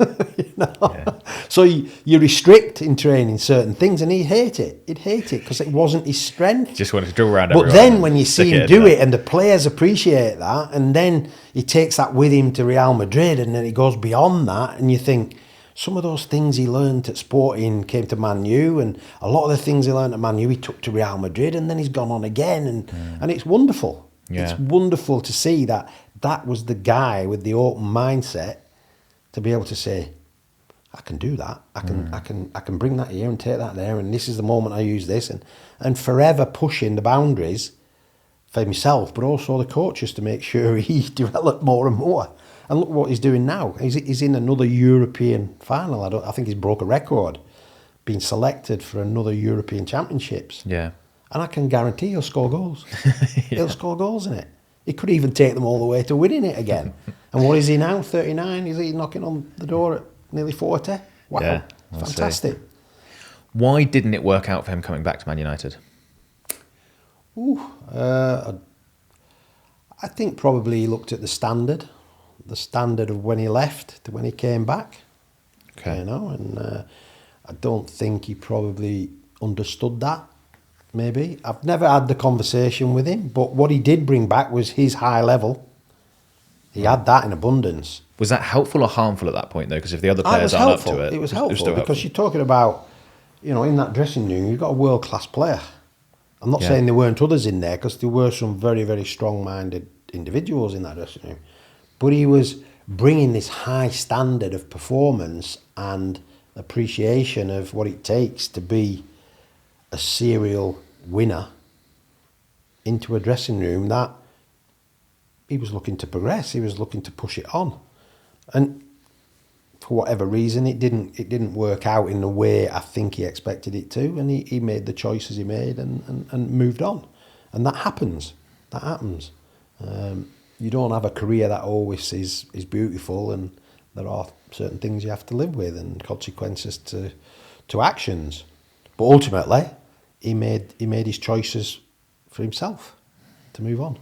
You know? So you restrict in training certain things, and he'd hate it because it wasn't his strength. Just wanted to do around everyone. But then when you see him do it and the players appreciate that, and then he takes that with him to Real Madrid, and then he goes beyond that, and you think some of those things he learned at Sporting came to Man U, and a lot of the things he learned at Man U he took to Real Madrid, and then he's gone on again, and it's wonderful. It's wonderful to see that was the guy with the open mindset to be able to say, I can do that. I can bring that here and take that there, and this is the moment I use this, and forever pushing the boundaries for himself, but also the coaches to make sure he developed more and more. And look what he's doing now. He's in another European final. I think he's broke a record, being selected for another European Championships. Yeah. And I can guarantee he'll score goals. He'll score goals in it. He could even take them all the way to winning it again. And what is he now? 39? Is he knocking on the door at nearly 40? Wow. Yeah, fantastic. See. Why didn't it work out for him coming back to Man United? I think probably he looked at the standard of when he left to when he came back. Okay. You know, and I don't think he probably understood that. Maybe. I've never had the conversation with him, but what he did bring back was his high level. He had that in abundance. Was that helpful or harmful at that point, though? Because if the other players aren't up to it... It was helpful because you're talking about, you know, in that dressing room, you've got a world-class player. I'm not saying there weren't others in there, because there were some very, very strong-minded individuals in that dressing room. But he was bringing this high standard of performance and appreciation of what it takes to be a serial winner into a dressing room that he was looking to progress. He was looking to push it on. And for whatever reason, it didn't work out in the way I think he expected it to, and he made the choices he made and moved on, and that happens. That happens. You don't have a career that always is beautiful, and there are certain things you have to live with and consequences to actions. But ultimately, he made his choices for himself to move on.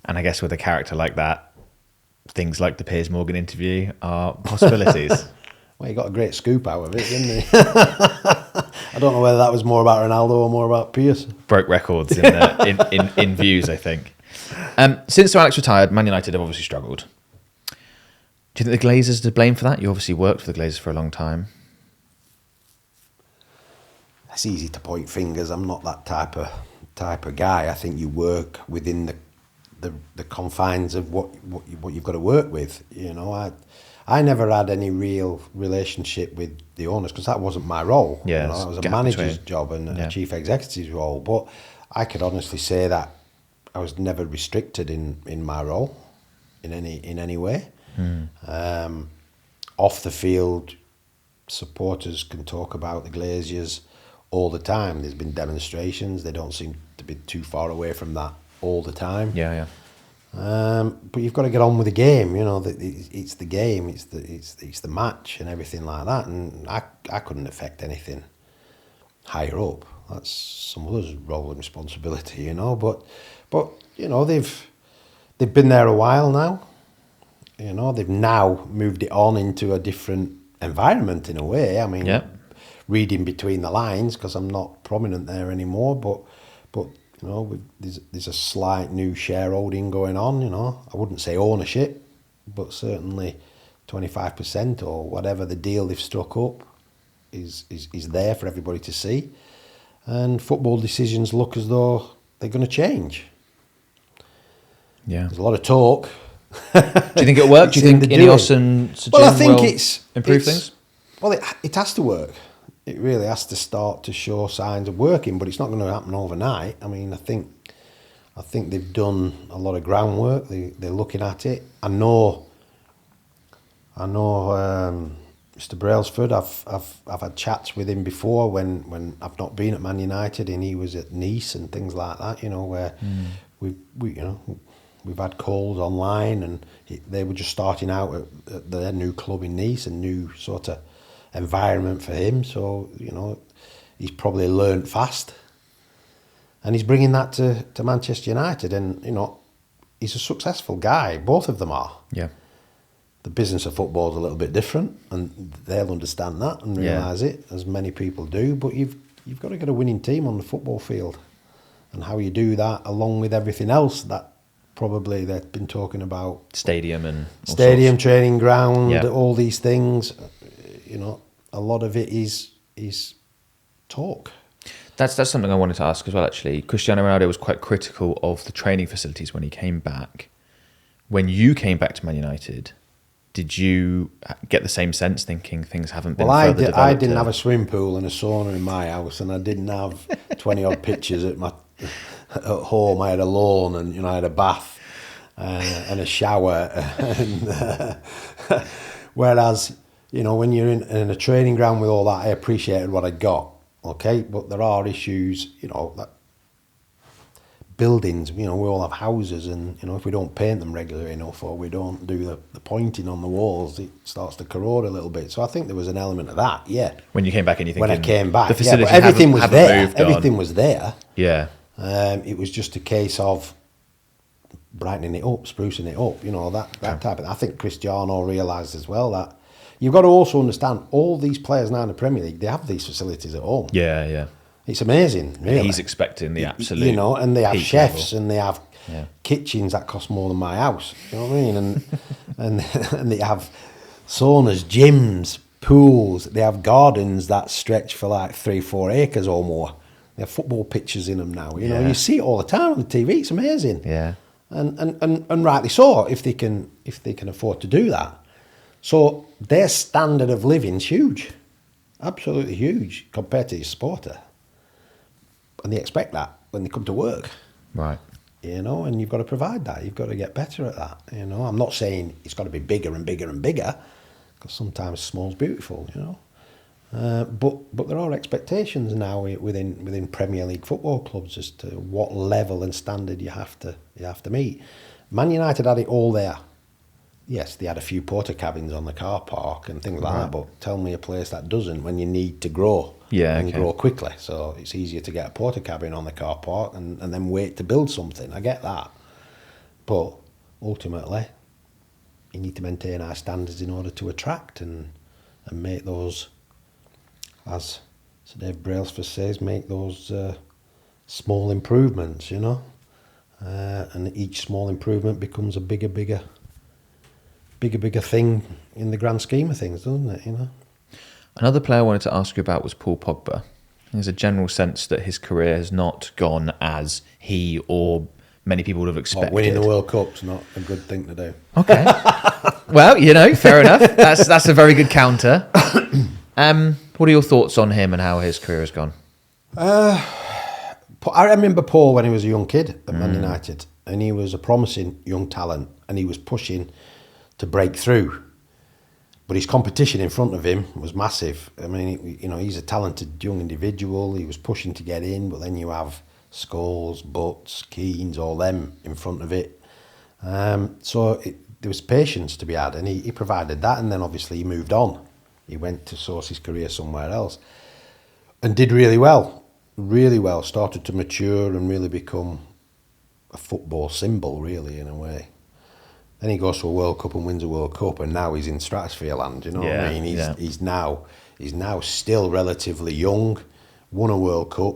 And I guess with a character like that, things like the Piers Morgan interview are possibilities. Well, he got a great scoop out of it, didn't he? I don't know whether that was more about Ronaldo or more about Piers. Broke records in views, I think. Since Sir Alex retired, Man United have obviously struggled. Do you think the Glazers are to blame for that? You obviously worked for the Glazers for a long time. It's easy to point fingers. I'm not that type of guy. I think you work within the confines of what you've got to work with. You know, I never had any real relationship with the owners because that wasn't my role. Yeah, you know, that was a manager's job and a chief executive's role. But I could honestly say that I was never restricted in my role in any way. Off the field, supporters can talk about the Glazers all the time. There's been demonstrations. They don't seem to be too far away from that all the time. Yeah. But you've got to get on with the game. You know, it's the game. It's the match and everything like that. And I couldn't affect anything higher up. That's some other's role and responsibility. You know, but you know they've been there a while now. You know, they've now moved it on into a different environment in a way. I mean, reading between the lines because I'm not prominent there anymore. But you know, there's a slight new shareholding going on. You know, I wouldn't say ownership, but certainly 25% or whatever the deal they've struck up is there for everybody to see. And football decisions look as though they're going to change. Yeah, there's a lot of talk. Do you think it'll work? Do you think Ineos and Sir I think will it's improve things? Well, it has to work. It really has to start to show signs of working, but it's not going to happen overnight. I mean, I think they've done a lot of groundwork. They're looking at it. I know. Mr. Brailsford, I've had chats with him before when I've not been at Man United and he was at Nice and things like that. You know, where we've had calls online and they were just starting out at their new club in Nice, a new sort of environment for him. So, you know, he's probably learnt fast. And he's bringing that to Manchester United. And, you know, he's a successful guy. Both of them are. Yeah. The business of football is a little bit different and they'll understand that and realise it, as many people do. But you've got to get a winning team on the football field. And how you do that, along with everything else that probably they've been talking about. Stadium, training ground, all these things. You know, a lot of it is talk. That's something I wanted to ask as well, actually. Cristiano Ronaldo was quite critical of the training facilities when he came back. When you came back to Man United, did you get the same sense, thinking things haven't been further developed? I didn't have a swimming pool and a sauna in my house, and I didn't have 20-odd pitches at home. I had a lawn and, you know, I had a bath and a shower. Whereas, you know, when you're in a training ground with all that, I appreciated what I got, okay? But there are issues, you know, that buildings, you know, we all have houses and, you know, if we don't paint them regularly enough or we don't do the pointing on the walls, it starts to corrode a little bit. So I think there was an element of that, yeah. When you came back and you think... When I came back, the facilities but everything was there. Moved on. Everything was there. Yeah. It was just a case of brightening it up, sprucing it up, you know, that type of... I think Cristiano realised as well that you've got to also understand all these players now in the Premier League, they have these facilities at home. Yeah. It's amazing, really. He's expecting the absolute... You know, and they have chefs level. And they have kitchens that cost more than my house. You know what I mean? And they have saunas, gyms, pools. They have gardens that stretch for like 3-4 acres or more. They have football pitches in them now. You know, you see it all the time on the TV. It's amazing. Yeah. And rightly so, if they can afford to do that. So their standard of living is huge. Absolutely huge compared to your supporter. And they expect that when they come to work. Right. You know, and you've got to provide that. You've got to get better at that. You know, I'm not saying it's got to be bigger and bigger and bigger, because sometimes small's beautiful, you know. But there are expectations now within Premier League football clubs as to what level and standard you have to meet. Man United had it all there. Yes, they had a few porter cabins on the car park and things like that, but tell me a place that doesn't when you need to grow and grow quickly. So it's easier to get a porter cabin on the car park and then wait to build something. I get that. But ultimately, you need to maintain high standards in order to attract and make those, as Sir Dave Brailsford says, make those small improvements, you know. And each small improvement becomes a bigger thing in the grand scheme of things, doesn't it, you know? Another player I wanted to ask you about was Paul Pogba. There's a general sense that his career has not gone as he or many people would have expected. Winning the World Cup's not a good thing to do. Okay. Well, you know, fair enough. That's a very good counter. What are your thoughts on him and how his career has gone? I remember Paul when he was a young kid at Man United, and he was a promising young talent, and he was pushing to break through. But his competition in front of him was massive. I mean, you know, he's a talented young individual. He was pushing to get in, but then you have Scholes, Butts, Keanes, all them in front of it. So there was patience to be had, and he provided that, and then obviously he moved on. He went to source his career somewhere else and did really well, started to mature and really become a football symbol, really, in a way. Then he goes to a World Cup and wins a World Cup, and now he's in stratosphere land, you know what I mean? He's now still relatively young, won a World Cup,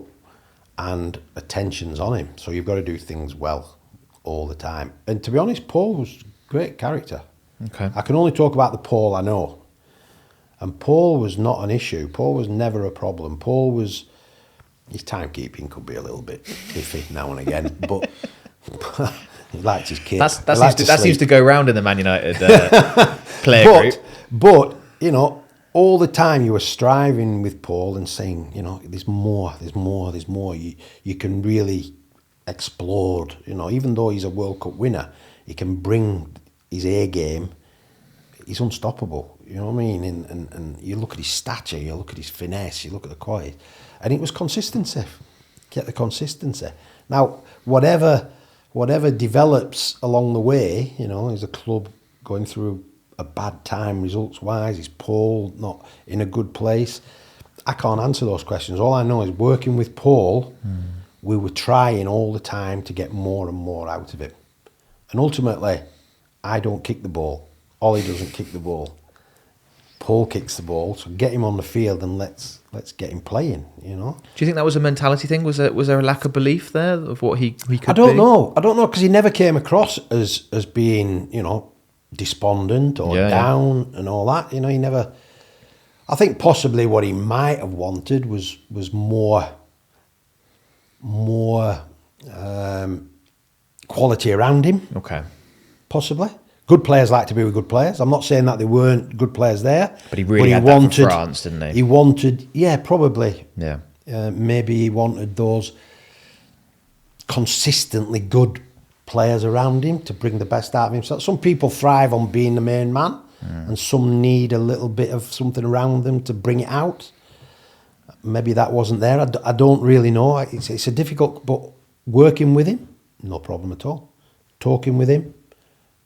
and attention's on him. So you've got to do things well all the time. And to be honest, Paul was a great character. Okay. I can only talk about the Paul I know. And Paul was not an issue. Paul was never a problem. Paul was... His timekeeping could be a little bit iffy now and again, but he liked his kids. That seems to go round in the Man United player group. But, you know, all the time you were striving with Paul and saying, you know, there's more. You can really explode, you know, even though he's a World Cup winner, he can bring his A game. He's unstoppable, you know what I mean? And you look at his stature, you look at his finesse, you look at the quality. And it was consistency. Get the consistency. Now, whatever develops along the way, you know, is a club going through a bad time results-wise? Is Paul not in a good place? I can't answer those questions. All I know is working with Paul, we were trying all the time to get more and more out of it. And ultimately, I don't kick the ball. Ollie doesn't kick the ball. Paul kicks the ball, so get him on the field and let's get him playing, you know. Do you think that was a mentality thing? Was there a lack of belief there of what he could be? I don't know because he never came across as being, you know, despondent or down and all that. You know, he never... I think possibly what he might have wanted was more quality around him. Okay. Possibly. Good players like to be with good players. I'm not saying that there weren't good players there. But he really had that for France, didn't he? He wanted, probably. Yeah. Maybe he wanted those consistently good players around him to bring the best out of himself. Some people thrive on being the main man, and some need a little bit of something around them to bring it out. Maybe that wasn't there. I don't really know. It's a difficult, but working with him, no problem at all. Talking with him,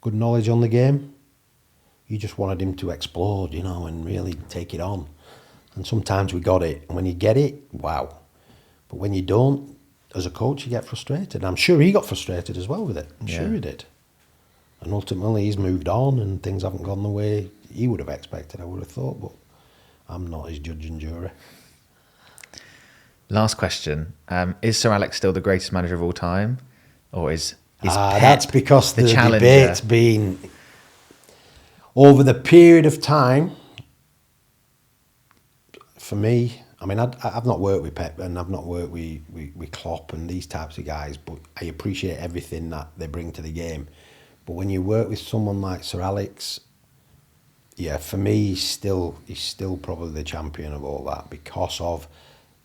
good knowledge on the game. You just wanted him to explode, you know, and really take it on. And sometimes we got it. And when you get it, wow. But when you don't, as a coach, you get frustrated. And I'm sure he got frustrated as well with it. I'm sure he did. And ultimately, he's moved on and things haven't gone the way he would have expected, I would have thought. But I'm not his judge and jury. Last question. Is Sir Alex still the greatest manager of all time? Or is Pep that's because the challenger? Debate's been over the period of time. For me, I mean, I've not worked with Pep and I've not worked with Klopp and these types of guys, but I appreciate everything that they bring to the game. But when you work with someone like Sir Alex, for me, he's still probably the champion of all that because of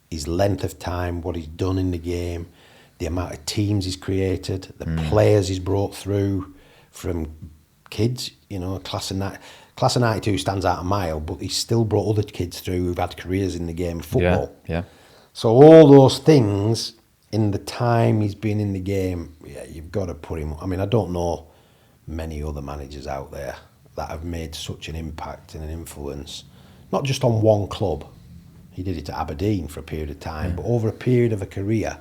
his length of time, what he's done in the game, the amount of teams he's created, the players he's brought through from kids, you know, class Class of 92 stands out a mile, but he's still brought other kids through who've had careers in the game of football. Yeah. So all those things, in the time he's been in the game, you've got to put him... I mean, I don't know many other managers out there that have made such an impact and an influence, not just on one club. He did it at Aberdeen for a period of time, but over a period of a career.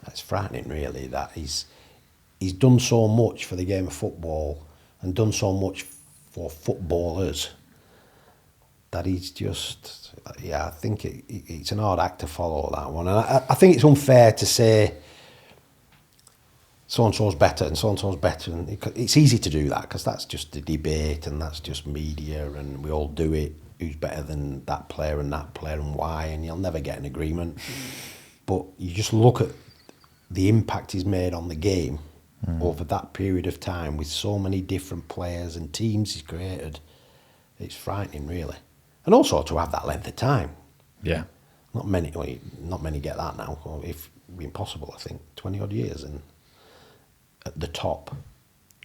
It's frightening, really, that he's done so much for the game of football and done so much for footballers that he's just... I think it's an hard act to follow, that one. And I think it's unfair to say so-and-so's better and so-and-so's better. And it's easy to do that because that's just a debate and that's just media and we all do it. Who's better than that player and why, and you'll never get an agreement. But you just look at the impact he's made on the game over that period of time with so many different players and teams he's created. It's frightening, really. And also to have that length of time. Yeah. Not many get that now. Or if impossible, I think. 20-odd years and at the top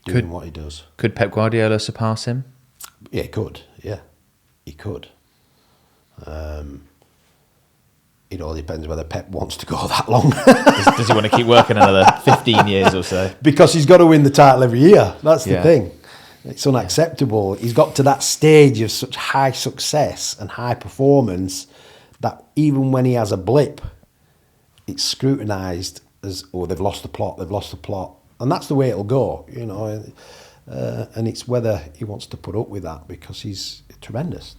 doing what he does. Could Pep Guardiola surpass him? Yeah, he could. Yeah. He could. It all depends whether Pep wants to go that long. Does he want to keep working another 15 years or so? Because he's got to win the title every year. That's the thing. It's unacceptable. He's got to that stage of such high success and high performance that even when he has a blip, it's scrutinised as, they've lost the plot. And that's the way it'll go, you know. And it's whether he wants to put up with that because he's tremendous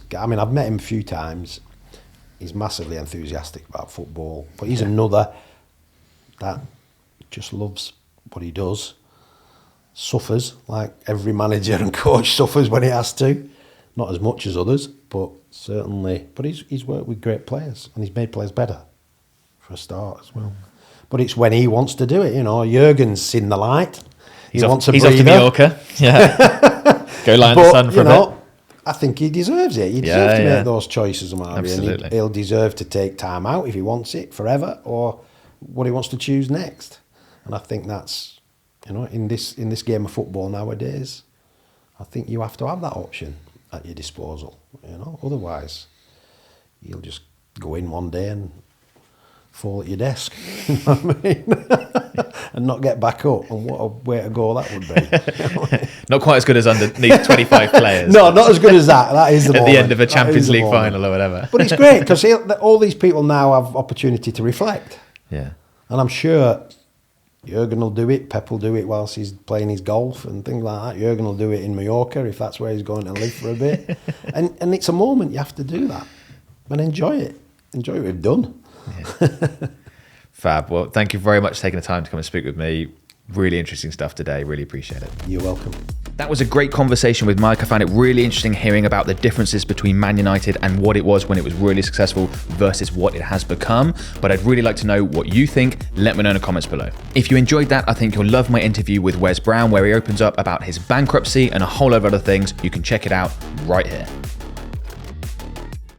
guy. I mean, I've met him a few times. He's massively enthusiastic about football, but he's another that just loves what he does, suffers like every manager and coach suffers when he has to. Not as much as others, but certainly. But he's worked with great players and he's made players better for a start as well. But it's when he wants to do it, you know. Jurgen's seen the light. He's off to Mallorca. Yeah. Go lie in the sun for a bit. I think he deserves it. He deserves to make those choices, Absolutely. And he'll deserve to take time out if he wants it forever or what he wants to choose next. And I think that's, you know, in this game of football nowadays, I think you have to have that option at your disposal, you know. Otherwise, you'll just go in one day and fall at your desk, you know what I mean? And not get back up, and what a way to go that would be. Not quite as good as underneath 25 players. No, not as good as that. That is the at moment. The end of a Champions League final or whatever. But it's great because all these people now have opportunity to reflect. Yeah. And I'm sure Jurgen will do it, Pep will do it whilst he's playing his golf and things like that. Jurgen will do it in Mallorca if that's where he's going to live for a bit. and it's a moment you have to do that and enjoy it. Enjoy what we've done. Yeah. Fab. Well, thank you very much for taking the time to come and speak with me. Really interesting stuff today. Really appreciate it. You're welcome. That was a great conversation with Mike. I found it really interesting hearing about the differences between Man United and what it was when it was really successful versus what it has become. But I'd really like to know what you think. Let me know in the comments below. If you enjoyed that, I think you'll love my interview with Wes Brown, where he opens up about his bankruptcy and a whole lot of other things. You can check it out right here.